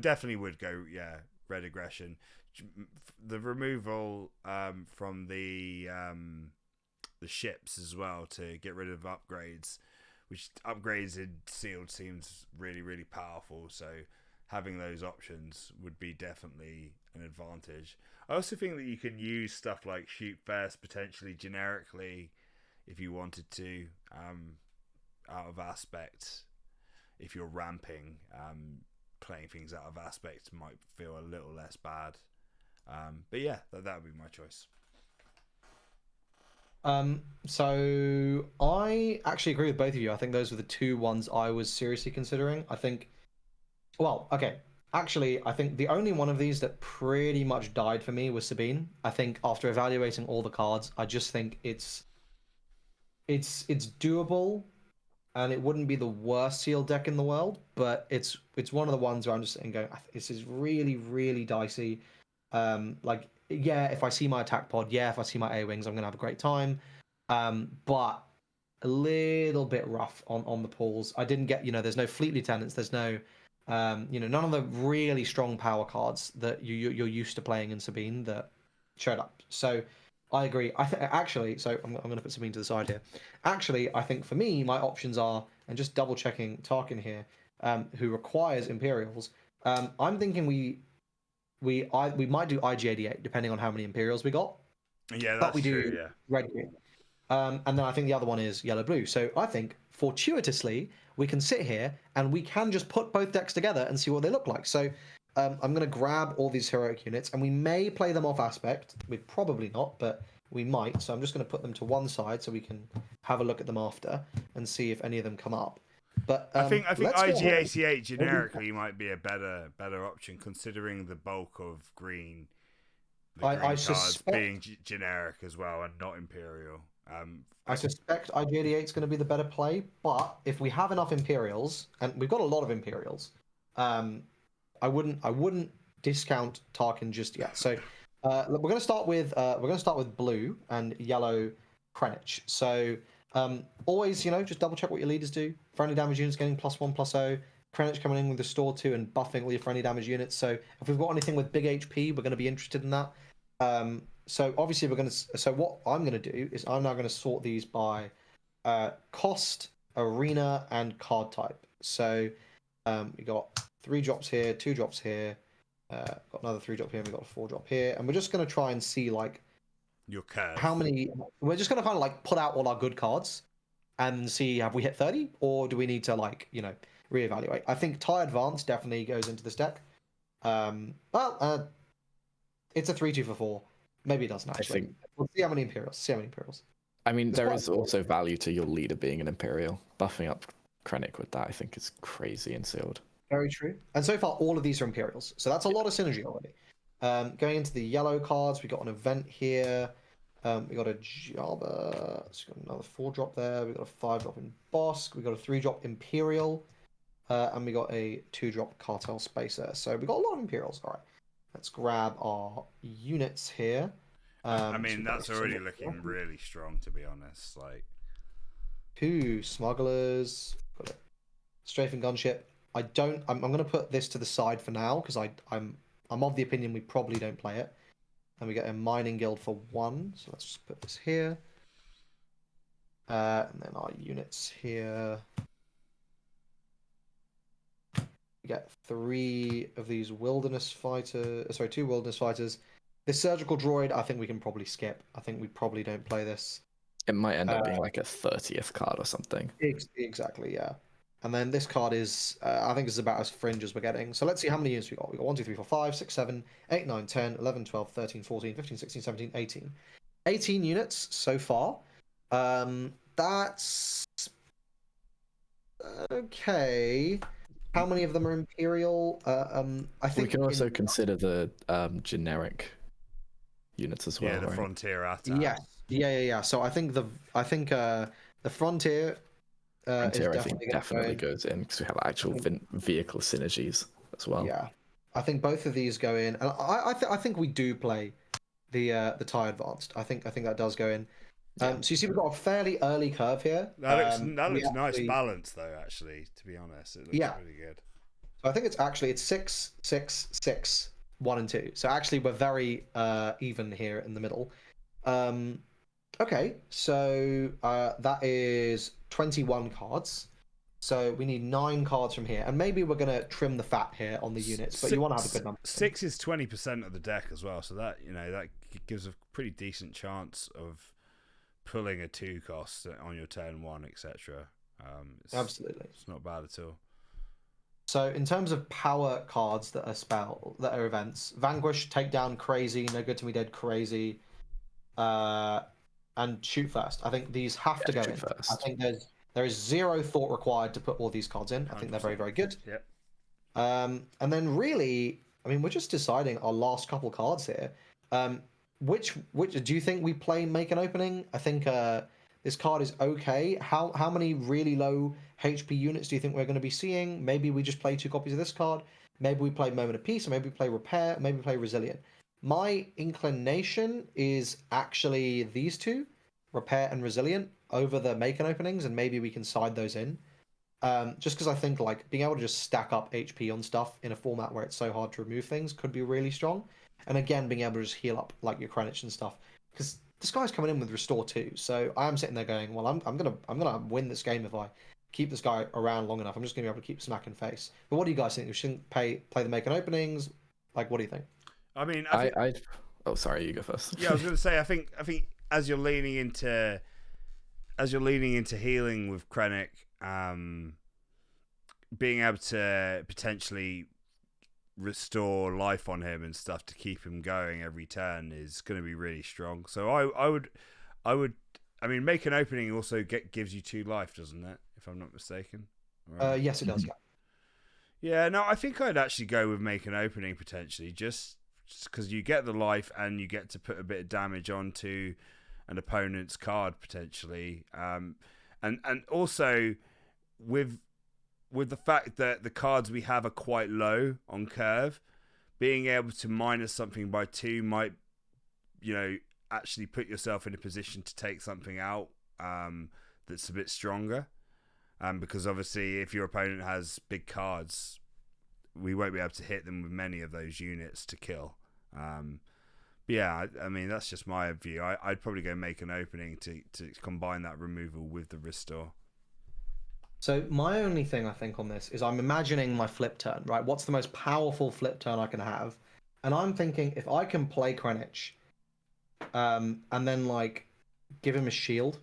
definitely would go red aggression. The removal from the ships as well to get rid of upgrades, which upgrades in sealed seems really, really powerful. So having those options would be definitely an advantage. I also think that you can use stuff like Shoot First potentially generically if you wanted to, out of aspect. If you're ramping, playing things out of aspect might feel a little less bad. But yeah, that would be my choice. So I actually agree with both of you. I think those were the 2 ones I was seriously considering. I think, well, okay. Actually, I think the only one of these that pretty much died for me was Sabine. I think after evaluating all the cards, I just think it's doable. And it wouldn't be the worst sealed deck in the world, but it's one of the ones where I'm just sitting going, this is really, really dicey. If I see my attack pod, if I see my A-Wings, I'm going to have a great time. But a little bit rough on the pulls. I didn't get, there's no Fleet Lieutenants, there's no, none of the really strong power cards that you're used to playing in Sabine that showed up. So I agree. Actually, so I'm going to put Sabine to the side here. Actually, I think for me, my options are, and just double checking Tarkin here, who requires Imperials. I'm thinking we might do IG-88 depending on how many Imperials we got. Yeah, that's true. Yeah, red green. And then I think the other one is yellow blue. So I think fortuitously we can sit here and we can just put both decks together and see what they look like. So I'm going to grab all these heroic units, and we may play them off aspect. We probably not, but we might. So I'm just going to put them to one side so we can have a look at them after and see if any of them come up. But I think let's go ahead. IGACH generically might be a better option considering the bulk of green. The green I cards suspect being generic as well and not Imperial. I suspect IG88 is going to be the better play, but if we have enough Imperials, and we've got a lot of Imperials, I wouldn't discount Tarkin just yet. So we're going to start with blue and yellow Krennic. So always, just double check what your leaders do. Friendly damage units getting +1/+0. Krennic coming in with Restore 2 and buffing all your friendly damage units. So if we've got anything with big HP, we're going to be interested in that. So obviously So what I'm going to do is I'm now going to sort these by cost, arena, and card type. So we got 3 drops here, 2 drops here, got another 3 drop here, and we got a 4 drop here, and we're just going to try and see like your curve. how many. We're just going to kind of like put out all our good cards and see have we hit 30 or do we need to reevaluate. I think Tie Advance definitely goes into this deck. It's a 3/2 for 4. Maybe it doesn't actually. We'll see how many Imperials. I mean, there is also value to your leader being an Imperial. Buffing up Krennic with that, I think, is crazy and sealed. Very true. And so far, all of these are Imperials. So that's a lot of synergy already. Going into the yellow cards, we got an event here. We got a Jabba. So we got another 4 drop there. We got a 5 drop in Bosk. We got a 3 drop Imperial. And we got a 2 drop Cartel Spacer. So we got a lot of Imperials. All right. Let's grab our units here. I mean, that's already looking really strong, to be honest. Like 2 smugglers, got a strafing gunship. I'm going to put this to the side for now because I'm of the opinion we probably don't play it. And we get a mining guild for 1, so let's just put this here. And then our units here. We get 3 of these wilderness fighters. Sorry, 2 wilderness fighters. This surgical droid, I think we can probably skip. I think we probably don't play this. It might end up being like a 30th card or something. Exactly, yeah. And then this card is, I think it's about as fringe as we're getting. So let's see how many units we got. We got 1, 2, 3, 4, 5, 6, 7, 8, 9, 10, 11, 12, 13, 14, 15, 16, 17, 18. 18 units so far. That's okay. How many of them are Imperial? I think we can also consider the generic units as well. Yeah, the right? Frontier attack. Yeah. So I think the Frontier. Frontier, I think, definitely goes in because we have actual vehicle synergies as well. Yeah, I think both of these go in, and I think we do play the Tie Advanced. I think that does go in. So you see, we've got a fairly early curve here. That looks nice balance, though. Actually, to be honest, it looks really good. So I think it's 6, 6, 6, 1, and 2. So actually, we're very even here in the middle. Okay, so that is 21 cards. So we need 9 cards from here, and maybe we're gonna trim the fat here on the units, but you want to have a good number. 6 is 20% of the deck as well, so that that gives a pretty decent chance of pulling a 2 cost on your turn 1, etc. Absolutely, it's not bad at all. So in terms of power cards that are events, Vanquish, Takedown, Crazy, No Good to Me Dead, Crazy, and Shoot First. I think these have to go in. First. I think there is 0 thought required to put all these cards in. I think they're very, very good. Yep. And then really, I mean, we're just deciding our last couple cards here. Which do you think we play Make an Opening? I think this card is okay. How many really low HP units do you think we're going to be seeing? Maybe we just play 2 copies of this card. Maybe we play Moment of Peace, or maybe we play Repair, maybe we play Resilient. My inclination is actually these 2, Repair and Resilient, over the Make an Openings, and maybe we can side those in. Just because I think like being able to just stack up HP on stuff in a format where it's so hard to remove things could be really strong. And again, being able to just heal up like your Krennic and stuff, because this guy's coming in with Restore 2. So I am sitting there going, well, I'm gonna win this game if I keep this guy around long enough. I'm just gonna be able to keep smacking face. But what do you guys think? We shouldn't play the Make an Openings? Like, what do you think? I mean, oh, sorry, you go first. Yeah, I was going to say, I think as you're leaning into healing with Krennic, being able to potentially restore life on him and stuff to keep him going every turn is going to be really strong. So I would. I mean, make an opening also gives you 2 life, doesn't it? If I'm not mistaken. Right. Yes, it does. Yeah. Yeah, no, I think I'd actually go with make an opening potentially, just because you get the life and you get to put a bit of damage onto an opponent's card potentially, and also with the fact that the cards we have are quite low on curve, being able to minus something by 2 might, actually put yourself in a position to take something out that's a bit stronger. Because obviously, if your opponent has big cards, we won't be able to hit them with many of those units to kill. But yeah, I mean, that's just my view. I'd probably go make an opening to combine that removal with the restore. So my only thing I think on this is I'm imagining my flip turn, right? What's the most powerful flip turn I can have? And I'm thinking if I can play Krennic, and then like give him a shield,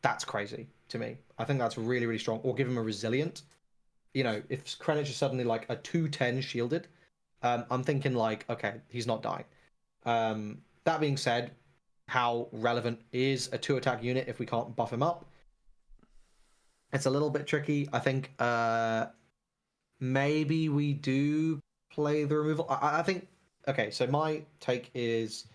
that's crazy to me. I think that's really, really strong. Or give him a resilient. If Krennic is suddenly like a 2/10 shielded, I'm thinking like, okay, he's not dying. That being said, how relevant is a 2-attack unit if we can't buff him up? It's a little bit tricky. I think maybe we do play the removal. I think, okay, so my take is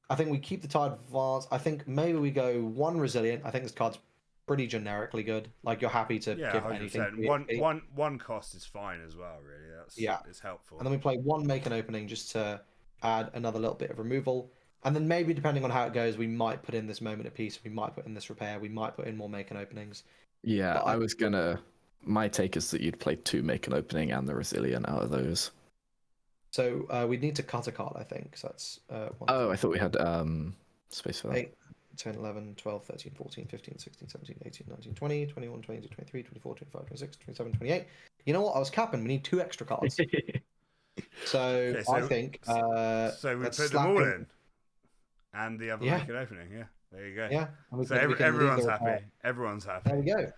I think we keep the Tide Advance. I think maybe we go 1 resilient. I think this card's pretty generically good. Like you're happy to give 100%. anything. One cost is fine as well, really. It's helpful. And then we play 1 make an opening just to add another little bit of removal. And then maybe depending on how it goes, we might put in this moment of peace. We might put in this repair. We might put in more make an openings. Yeah, my take is that you'd play 2 make an opening and the resilient out of those. So we'd need to cut a card, I think. So that's 1, I thought we had space for that. 8, 10, 11, 12, 13, 14, 15, 16, 17, 18, 19, 20, 21, 22, 23, 24, 25, 26, 27, 28. You know what? I was capping. We need 2 extra cards. So I think... so we put them all in. And the other make an opening, yeah. There you go. Yeah. So everyone's happy. Everyone's happy. There we go.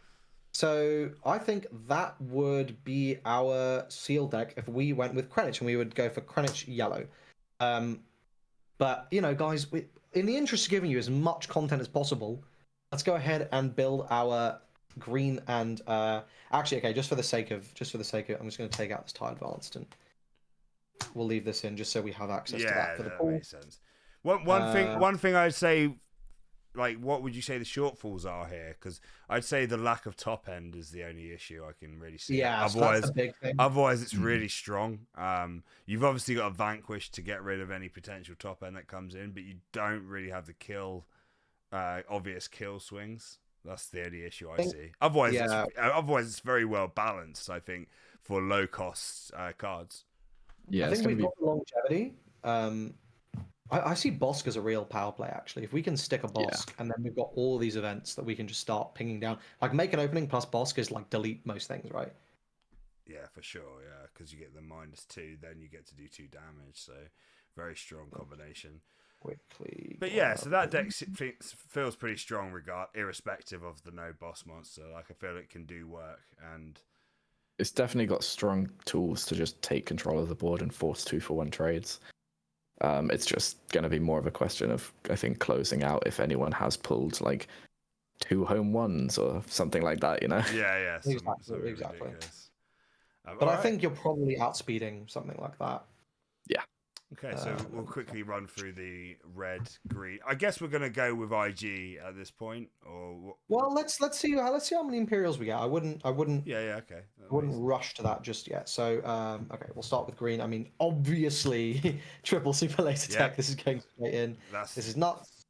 So I think that would be our seal deck if we went with Krennic, and we would go for Krennic yellow. But guys, in the interest of giving you as much content as possible, let's go ahead and build our green and actually, okay, just for the sake of, I'm just going to take out this Tide Advanced and we'll leave this in just so we have access to that for the pool. Makes sense. One thing I'd say. Like, what would you say the shortfalls are here? Because I'd say the lack of top end is the only issue I can really see. Yeah, otherwise, that's a big thing. Otherwise it's really strong. You've obviously got a Vanquish to get rid of any potential top end that comes in, but you don't really have the obvious kill swings. That's the only issue I see. Otherwise, it's very well balanced, I think, for low cost cards. Yeah, I think we've got the longevity. I see Bosk as a real power play, actually. If we can stick a Bosk, and then we've got all these events that we can just start pinging down. Like, make an opening plus Bosk is like delete most things, right? Yeah, for sure, yeah. Because you get the -2, then you get to do 2 damage. So, very strong combination. Quickly. But yeah, so that deck feels pretty strong, irrespective of the no boss monster. Like, I feel it can do work. And it's definitely got strong tools to just take control of the board and force 2-for-1 trades. It's just going to be more of a question of, I think, closing out if anyone has pulled like 2 home ones or something like that, Yeah, exactly. But I think you're probably outspeeding something like that. Yeah. Okay, so we'll quickly run through the red, green. I guess we're going to go with IG at this point, or well, let's see how many Imperials we get. I wouldn't. Yeah, okay. I wouldn't rush to that just yet. So, okay, we'll start with green. I mean, obviously, triple super laser tech. This is going straight in. This is nuts.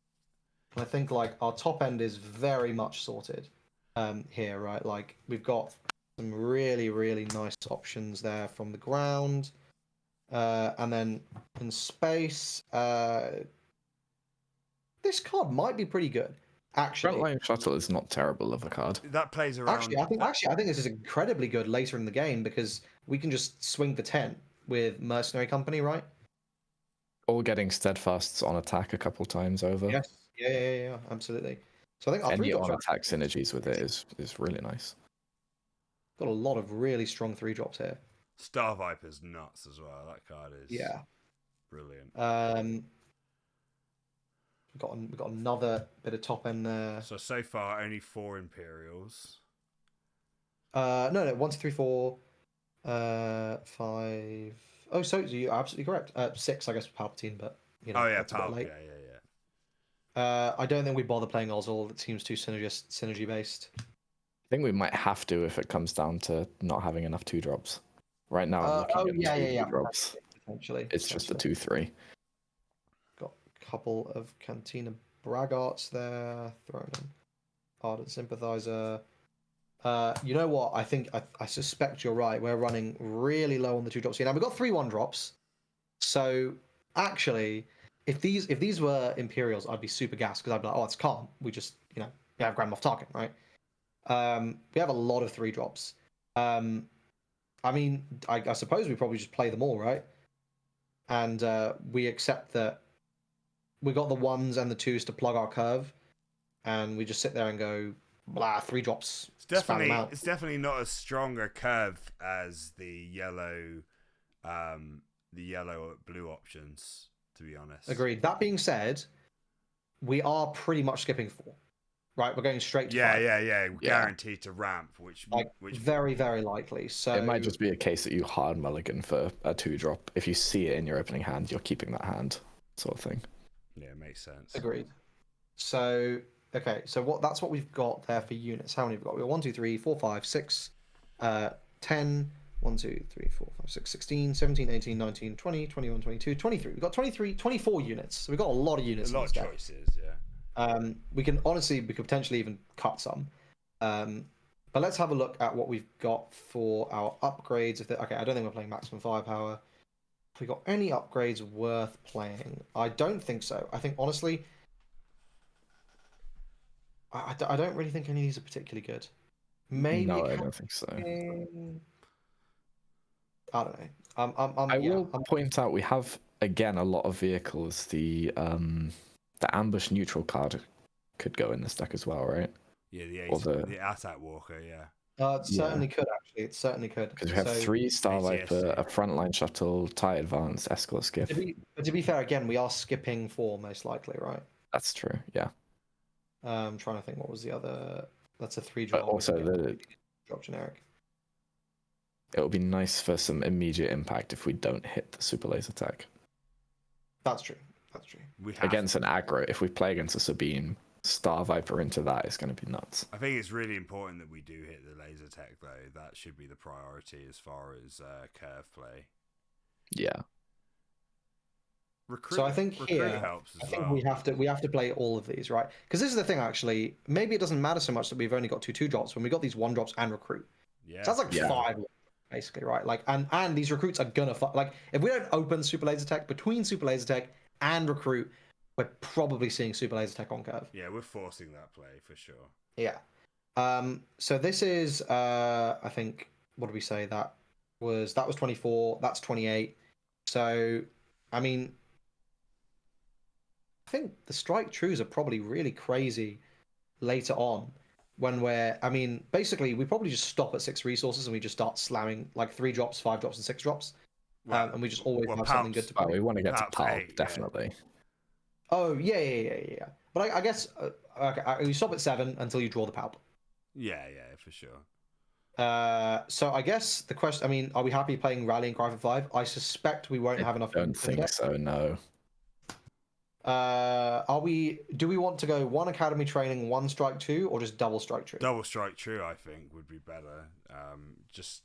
I think like our top end is very much sorted here, right? Like we've got some really, really nice options there from the ground. And then in space, this card might be pretty good. Actually, Frontline Shuttle is not terrible of a card. That plays around. Actually, I think this is incredibly good later in the game because we can just swing for 10 with Mercenary Company, right? Or getting Steadfasts on attack a couple times over. Yes. Yeah, absolutely. So I think our any on attack synergies with it is really nice. Got a lot of really strong 3-drops here. Star Viper's nuts as well. That card is brilliant. We've got another bit of top end there. So far only 4 Imperials. No, 1, 2, 3, 4, 5. Oh, so you're absolutely correct. 6, I guess, for Palpatine, but you know, that's a bit late. Yeah. I don't think we bother playing Ozzel. It seems too synergy based. I think we might have to if it comes down to not having enough 2-drops. Right now, I'm looking at 2-drops. Potentially. It's just a 2-3. Got a couple of Cantina Braggarts there thrown in. Ardent Sympathizer. You know what? I think I suspect you're right. We're running really low on the 2-drops here. Now we've got 3 1-drops. So actually, if these were Imperials, I'd be super gassed because I'd be like, oh, it's calm. We just we have Grand Moff Tarkin, right? We have a lot of 3-drops. I mean, I suppose we probably just play them all, right? And we accept that we got the 1s and the 2s to plug our curve, and we just sit there and go, blah, 3-drops. It's definitely not as strong a curve as the yellow blue options, to be honest. Agreed. That being said, we are pretty much skipping 4. Right, we're going straight to 5. Yeah. Guaranteed to ramp, which very, very likely. So it might just be a case that you hard mulligan for a 2-drop. If you see it in your opening hand, you're keeping that hand, sort of thing. Yeah, it makes sense. Agreed. So okay, so that's what we've got there for units. How many have we got? We've got 1, 2, 3, 4, 5, 6, 10, 1, 2, 3, 4, 5, 6, 16, 17, 18, 19, 20, 21, 22, 23. We've got 24 units. So we've got a lot of units. A lot of choices, yeah. We could potentially even cut some. But let's have a look at what we've got for our upgrades. Okay, I don't think we're playing maximum firepower. Have we got any upgrades worth playing? I don't think so. I think, honestly, I don't really think any of these are particularly good. Maybe. No, I don't think so. I don't know. I will point out we have, again, a lot of vehicles. The ambush neutral card could go in this deck as well, right? Yeah, the attack walker, yeah. It certainly could, actually. It certainly could. Because we have 3 Star Viper, a frontline shuttle, TIE Advance, escort skiff. To be fair, again, we are skipping 4 most likely, right? That's true, yeah. I'm trying to think what was the other. That's a 3-drop. But also drop generic. It would be nice for some immediate impact if we don't hit the super laser tech. That's true. Against an aggro, if we play against a Sabine, Star Viper into that is going to be nuts. I think it's really important that we do hit the laser tech, though. That should be the priority as far as curve play. Yeah. So I think here, helps as I think well. we have to play all of these, right? Because this is the thing, actually. Maybe it doesn't matter so much that we've only got 2-drops when we got these 1-drops and recruit. Yeah. So that's like 5, basically, right? Like, and these recruits are gonna like if we don't open super laser tech between super laser tech and recruit, we're probably seeing super laser tech on curve. Yeah, we're forcing that play for sure. Yeah. So this is I think, what did we say? That was 24, that's 28. So I mean, I think the strike trues are probably really crazy later on when basically we probably just stop at 6 resources and we just start slamming like 3-drops, 5-drops, and 6-drops. And we just always have something good to play. We want to get to Palp, definitely. Oh, yeah. But I guess you stop at 7 until you draw the Palp. Yeah, for sure. So I guess the question, are we happy playing Rallying Cry for 5? I suspect we won't have enough. I don't think so, no. Do we want to go 1 Academy training, 1 strike true, or just double strike true? Double strike true, I think, would be better. Just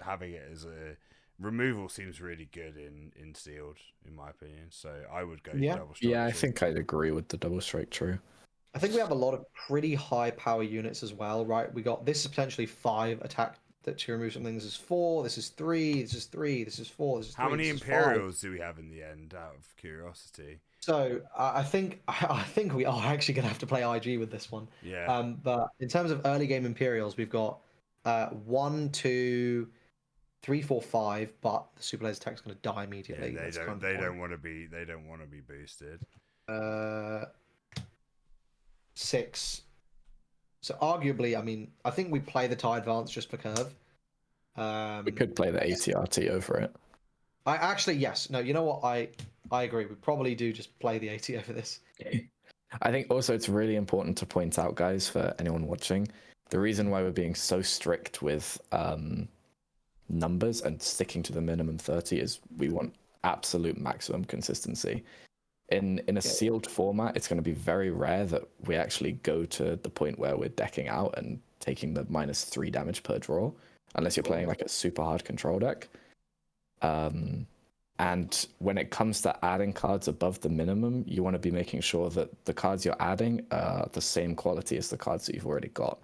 having it as a removal seems really good in sealed, in my opinion. So I would go double strike true. Yeah, I think I'd agree with the double strike true. I think we have a lot of pretty high power units as well, right? This is potentially 5 attack to remove something. This is 4, this is 3, this is 3, this is 4, this is 3. How many Imperials do we have in the end, out of curiosity? So I think we are actually going to have to play IG with this one. Yeah. But in terms of early game Imperials, we've got 1, 2, 3, 4, 5. But the super laser attack is going to die immediately. Yeah, they don't want to be boosted. 6. So arguably, I think we play the TIE Advance just for curve. We could play the ATRT over it. I actually, yes, no, you know what? I agree. We probably do just play the AT over this. I think also it's really important to point out, guys, for anyone watching, the reason why we're being so strict with numbers and sticking to the minimum 30 is we want absolute maximum consistency. In a sealed format, it's going to be very rare that we actually go to the point where we're decking out and taking the -3 damage per draw, unless you're playing like a super hard control deck. And when it comes to adding cards above the minimum, you want to be making sure that the cards you're adding are the same quality as the cards that you've already got.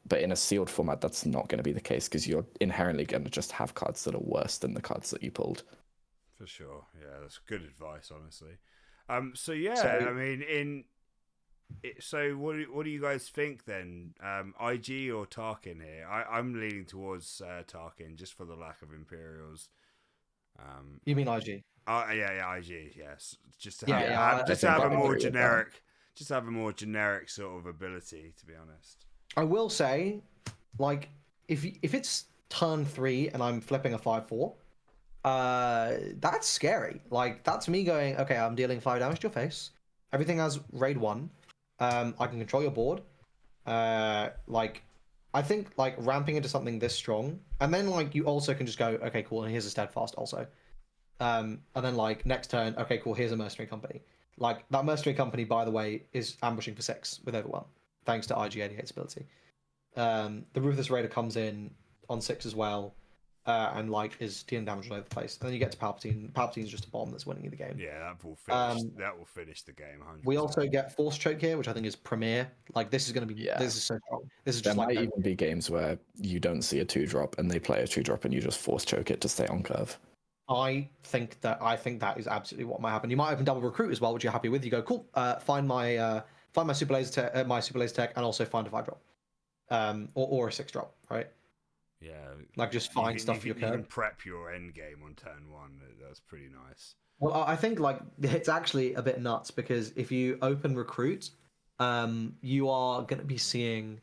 But in a sealed format, that's not going to be the case because you're inherently going to just have cards that are worse than the cards that you pulled. For sure. Yeah, that's good advice, honestly. So I mean, so what do you guys think then? IG or Tarkin here? I'm leaning towards Tarkin just for the lack of Imperials. You mean IG? Yeah, IG. Yes, just to I have a more generic, sort of ability. To be honest, I will say, like, if it's turn 3 and I'm flipping a 5/4, that's scary. Like, that's me going, okay, I'm dealing 5 damage to your face. Everything has raid 1. I can control your board. Like, I think like ramping into something this strong, and then like you also can just go, okay, cool, and here's a steadfast also. And then like next turn, okay, cool, here's a mercenary company. Like that mercenary company, by the way, is ambushing for 6 with overwhelm, thanks to IG88's ability. The Ruthless Raider comes in on 6 as well, and like is dealing damage all over the place. And then you get to Palpatine. Palpatine's just a bomb that's winning you the game. Yeah, that will finish the game. 100%. We also get Force Choke here, which I think is premier. Like this is going to be, this is so strong. This is just there might even be games where you don't see a 2-drop and they play a 2-drop and you just Force Choke it to stay on curve. I think that is absolutely what might happen. You might open double recruit as well, which you're happy with. You go, cool. Find my super laser tech, and also find a 5-drop, or a 6-drop, right? Yeah, like just find stuff for your curve. You can prep your end game on turn 1. That's pretty nice. Well, I think like it's actually a bit nuts because if you open recruit, you are going to be seeing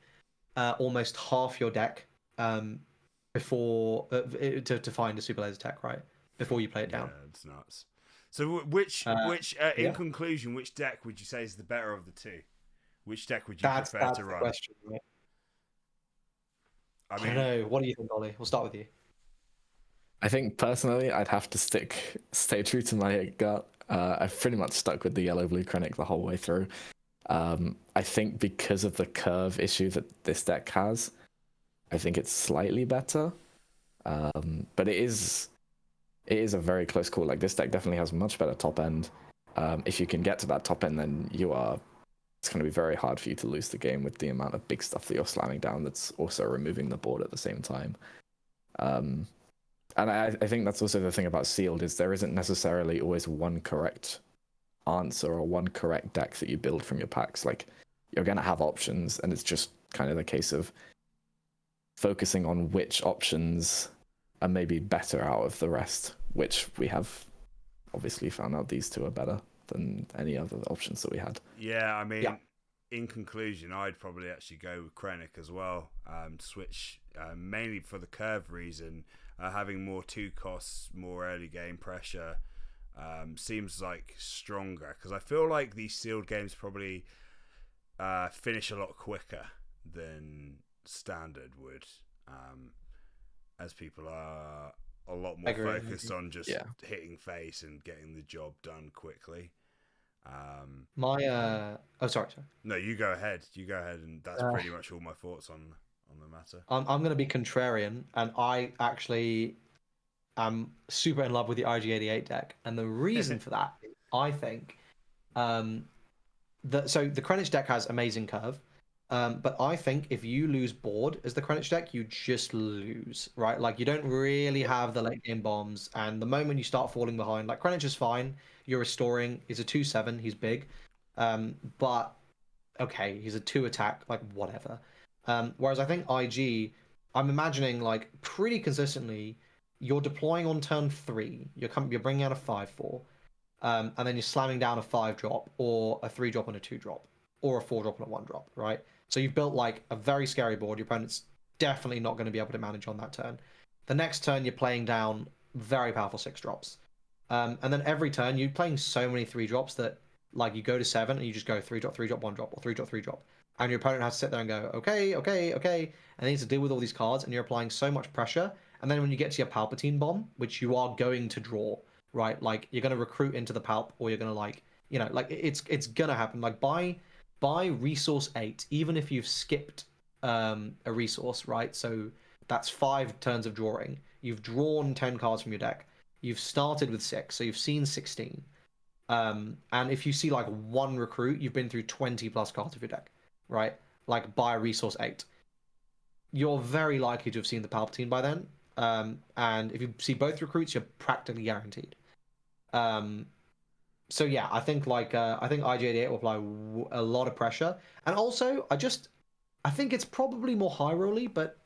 almost half your deck before to find a super laser tech, right? Before you play it down. Yeah, it's nuts. So in conclusion, which deck would you say is the better of the two? Which deck would you prefer to run? Question, right? I don't know. What do you think, Ollie? We'll start with you. I think personally, I'd have to stay true to my gut. I've pretty much stuck with the yellow-blue Krennic the whole way through. I think because of the curve issue that this deck has, I think it's slightly better. But it is a very close call. Like this deck definitely has much better top end. If you can get to that top end, then it's going to be very hard for you to lose the game with the amount of big stuff that you're slamming down that's also removing the board at the same time. And I think that's also the thing about sealed is there isn't necessarily always one correct answer or one correct deck that you build from your packs. Like you're going to have options, and it's just kind of the case of focusing on which options are maybe better out of the rest, which we have obviously found out these two are better than any other options that we had. Yeah, I mean, in conclusion, I'd probably actually go with Krennic as well. Switch mainly for the curve reason. Having more 2 costs, more early game pressure seems like stronger because I feel like these sealed games probably finish a lot quicker than standard would, as people are a lot more focused on just hitting face and getting the job done quickly. Sorry. No, you go ahead, and that's pretty much all my thoughts on the matter. I'm going to be contrarian, and I actually am super in love with the IG88 deck, and the reason for that, I think, so the Krennic deck has amazing curve, but I think if you lose board as the Krennic deck, you just lose, right? Like you don't really have the late game bombs, and the moment you start falling behind, like Krennic is fine, you're restoring. He's a 2/7, he's big, but okay, he's a 2 attack, like whatever. Whereas I think IG, I'm imagining like pretty consistently, you're deploying on turn 3, you're bringing out a 5/4, and then you're slamming down a 5-drop or a 3-drop and a 2-drop or a 4-drop and a 1-drop, right? So you've built like a very scary board. Your opponent's definitely not going to be able to manage on that turn. The next turn, you're playing down very powerful 6-drops. And then every turn, you're playing so many 3-drops that, like, you go to 7 and you just go 3-drop, 3-drop, 1-drop, or 3-drop, 3-drop. And your opponent has to sit there and go, okay, okay, okay. And they need to deal with all these cards, and you're applying so much pressure. And then when you get to your Palpatine bomb, which you are going to draw, right? Like, you're going to recruit into the Palp, or you're going to, like, you know, like, it's going to happen. Like, by resource 8, even if you've skipped a resource, right? So that's 5 turns of drawing. You've drawn 10 cards from your deck. You've started with 6, so you've seen 16. And if you see like 1 recruit, you've been through 20 plus cards of your deck, right? Like by resource 8. You're very likely to have seen the Palpatine by then. And if you see both recruits, you're practically guaranteed. So yeah, I think IG88 will apply a lot of pressure, and also I think it's probably more high rolly, but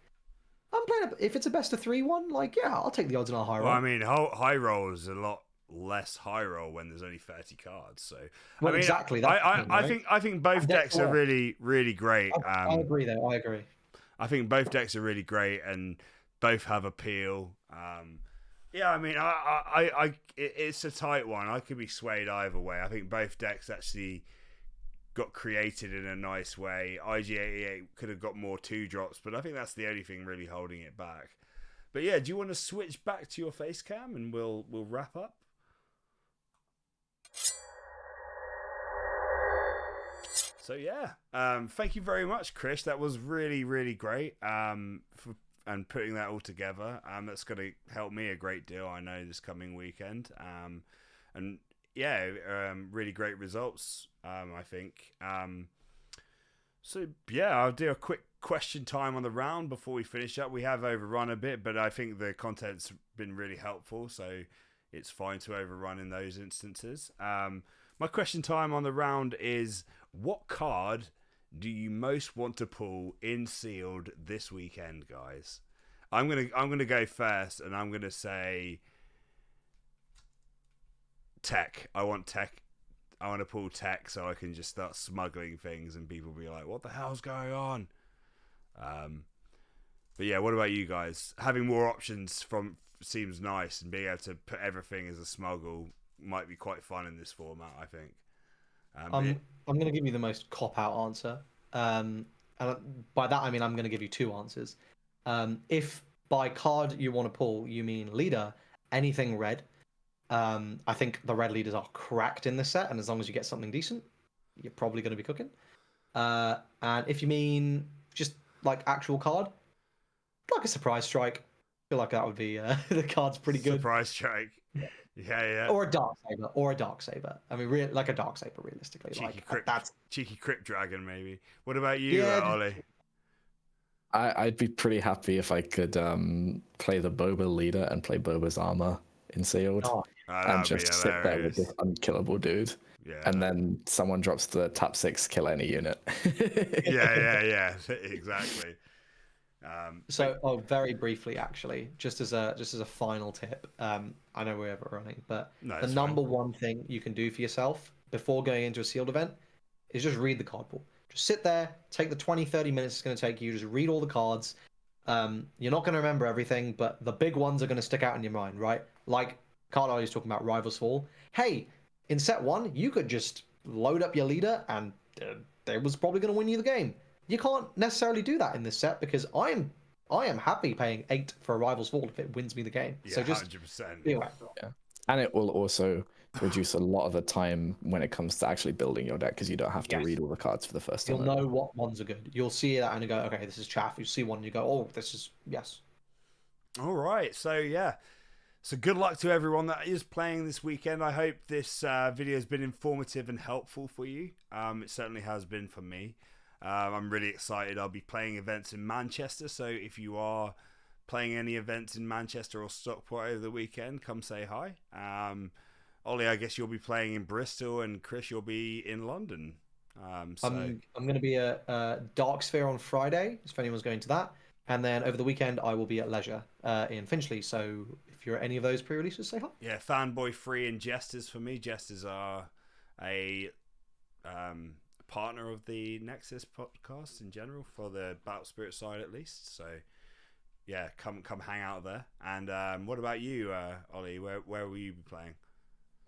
I'm playing if it's a best of 3 one, like yeah, I'll take the odds on a high roll. Well, I mean, high roll is a lot less high roll when there's only 30 cards. So well, I mean, exactly. I think both decks are really great. I agree though. I agree. I think both decks are really great and both have appeal. Yeah, I mean, it's a tight one. I could be swayed either way. I think both decks actually got created in a nice way. IG88 could have got more 2-drops, but I think that's the only thing really holding it back. But yeah, do you want to switch back to your face cam and we'll wrap up? So yeah, thank you very much, Chris. That was really great. And putting that all together, that's going to help me a great deal, I know, this coming weekend. And yeah, really great results, I think. So yeah, I'll do a quick question time on the round before we finish up. We have overrun a bit, but I think the content's been really helpful, so it's fine to overrun in those instances. My question time on the round is, what card do you most want to pull in sealed this weekend, guys? I'm gonna go first, and I'm gonna say tech. I want tech. I want to pull tech so I can just start smuggling things, and people be like, "What the hell's going on?" But yeah, what about you guys? Having more options seems nice, and being able to put everything as a smuggle might be quite fun in this format, I think. I'm going to give you the most cop-out answer. And by that, I mean I'm going to give you 2 answers. If by card you want to pull, you mean leader, anything red, I think the red leaders are cracked in this set, and as long as you get something decent, you're probably going to be cooking. And if you mean just like actual card, like a surprise strike, I feel like that would be the card's pretty good. Surprise strike. Yeah. Or a dark saber. I mean, like a dark saber, realistically. Cheeky crypt dragon, maybe. What about you, Ollie? I'd be pretty happy if I could play the Boba leader and play Boba's armor in sealed, and just sit there with this unkillable dude. Yeah. And then someone drops the tap 6, kill any unit. yeah, exactly. So, very briefly, actually, just as a final tip, I know we're overrunning, but the number one thing you can do for yourself before going into a sealed event is just read the card pool. Just sit there, take the 20-30 minutes it's going to take you, just read all the cards. You're not going to remember everything, but the big ones are going to stick out in your mind, right? Like Carl was talking about Rivals Fall. Hey, in set 1, you could just load up your leader, and they was probably going to win you the game. You can't necessarily do that in this set because I am happy paying 8 for a Rivals Fall if it wins me the game. Yeah, so just 100%. Be aware. Yeah, and it will also reduce a lot of the time when it comes to actually building your deck because you don't have to read all the cards for the first time. You'll know what ones are good. You'll see that and you go, okay, this is chaff. You see one and you go, oh, this is yes. All right, so yeah. So good luck to everyone that is playing this weekend. I hope this video has been informative and helpful for you. It certainly has been for me. I'm really excited. I'll be playing events in Manchester, so if you are playing any events in Manchester or Stockport over the weekend, come say hi. Ollie, I guess you'll be playing in Bristol, and Chris, you'll be in London. I'm going to be at Dark Sphere on Friday, if anyone's going to that. And then over the weekend, I will be at Leisure in Finchley. So if you're at any of those pre-releases, say hi. Yeah, Fanboy Free and Jesters for me. Jesters are a partner of the Nexus podcast in general for the Battle Spirit side at least. So yeah, come hang out there. And what about you, Ollie? Where will you be playing?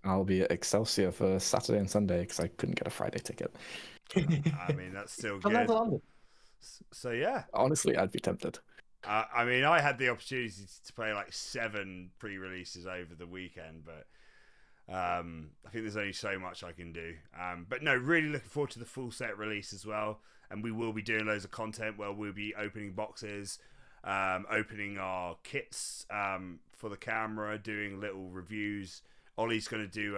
I'll be at Excelsior for Saturday and Sunday because I couldn't get a Friday ticket. I mean, that's still Come down good. to London. So yeah, Honestly, I'd be tempted. I mean, I had the opportunity to play like 7 pre-releases over the weekend, but I think there's only so much I can do. But no, really looking forward to the full set release as well. And we will be doing loads of content where we'll be opening boxes, opening our kits for the camera, doing little reviews. Ollie's going to do.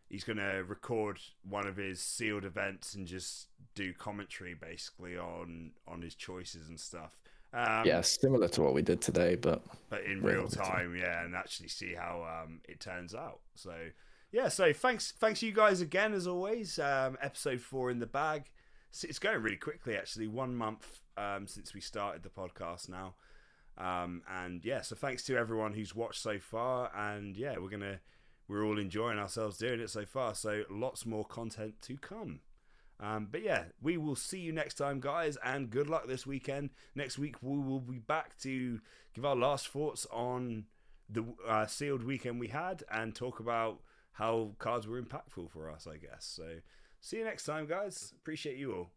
He's going to record one of his sealed events and just do commentary basically on his choices and stuff. Yeah, similar to what we did today, but in way real more time, yeah, and actually see how it turns out. So yeah, so thanks you guys again as always. Episode 4 in the bag. It's going really quickly actually. 1 month since we started the podcast now. And yeah, so thanks to everyone who's watched so far, and yeah, we're all enjoying ourselves doing it so far, so lots more content to come. But yeah, we will see you next time, guys, and good luck this weekend. Next week we will be back to give our last thoughts on the sealed weekend we had and talk about how cards were impactful for us, I guess. So see you next time, guys. Appreciate you all.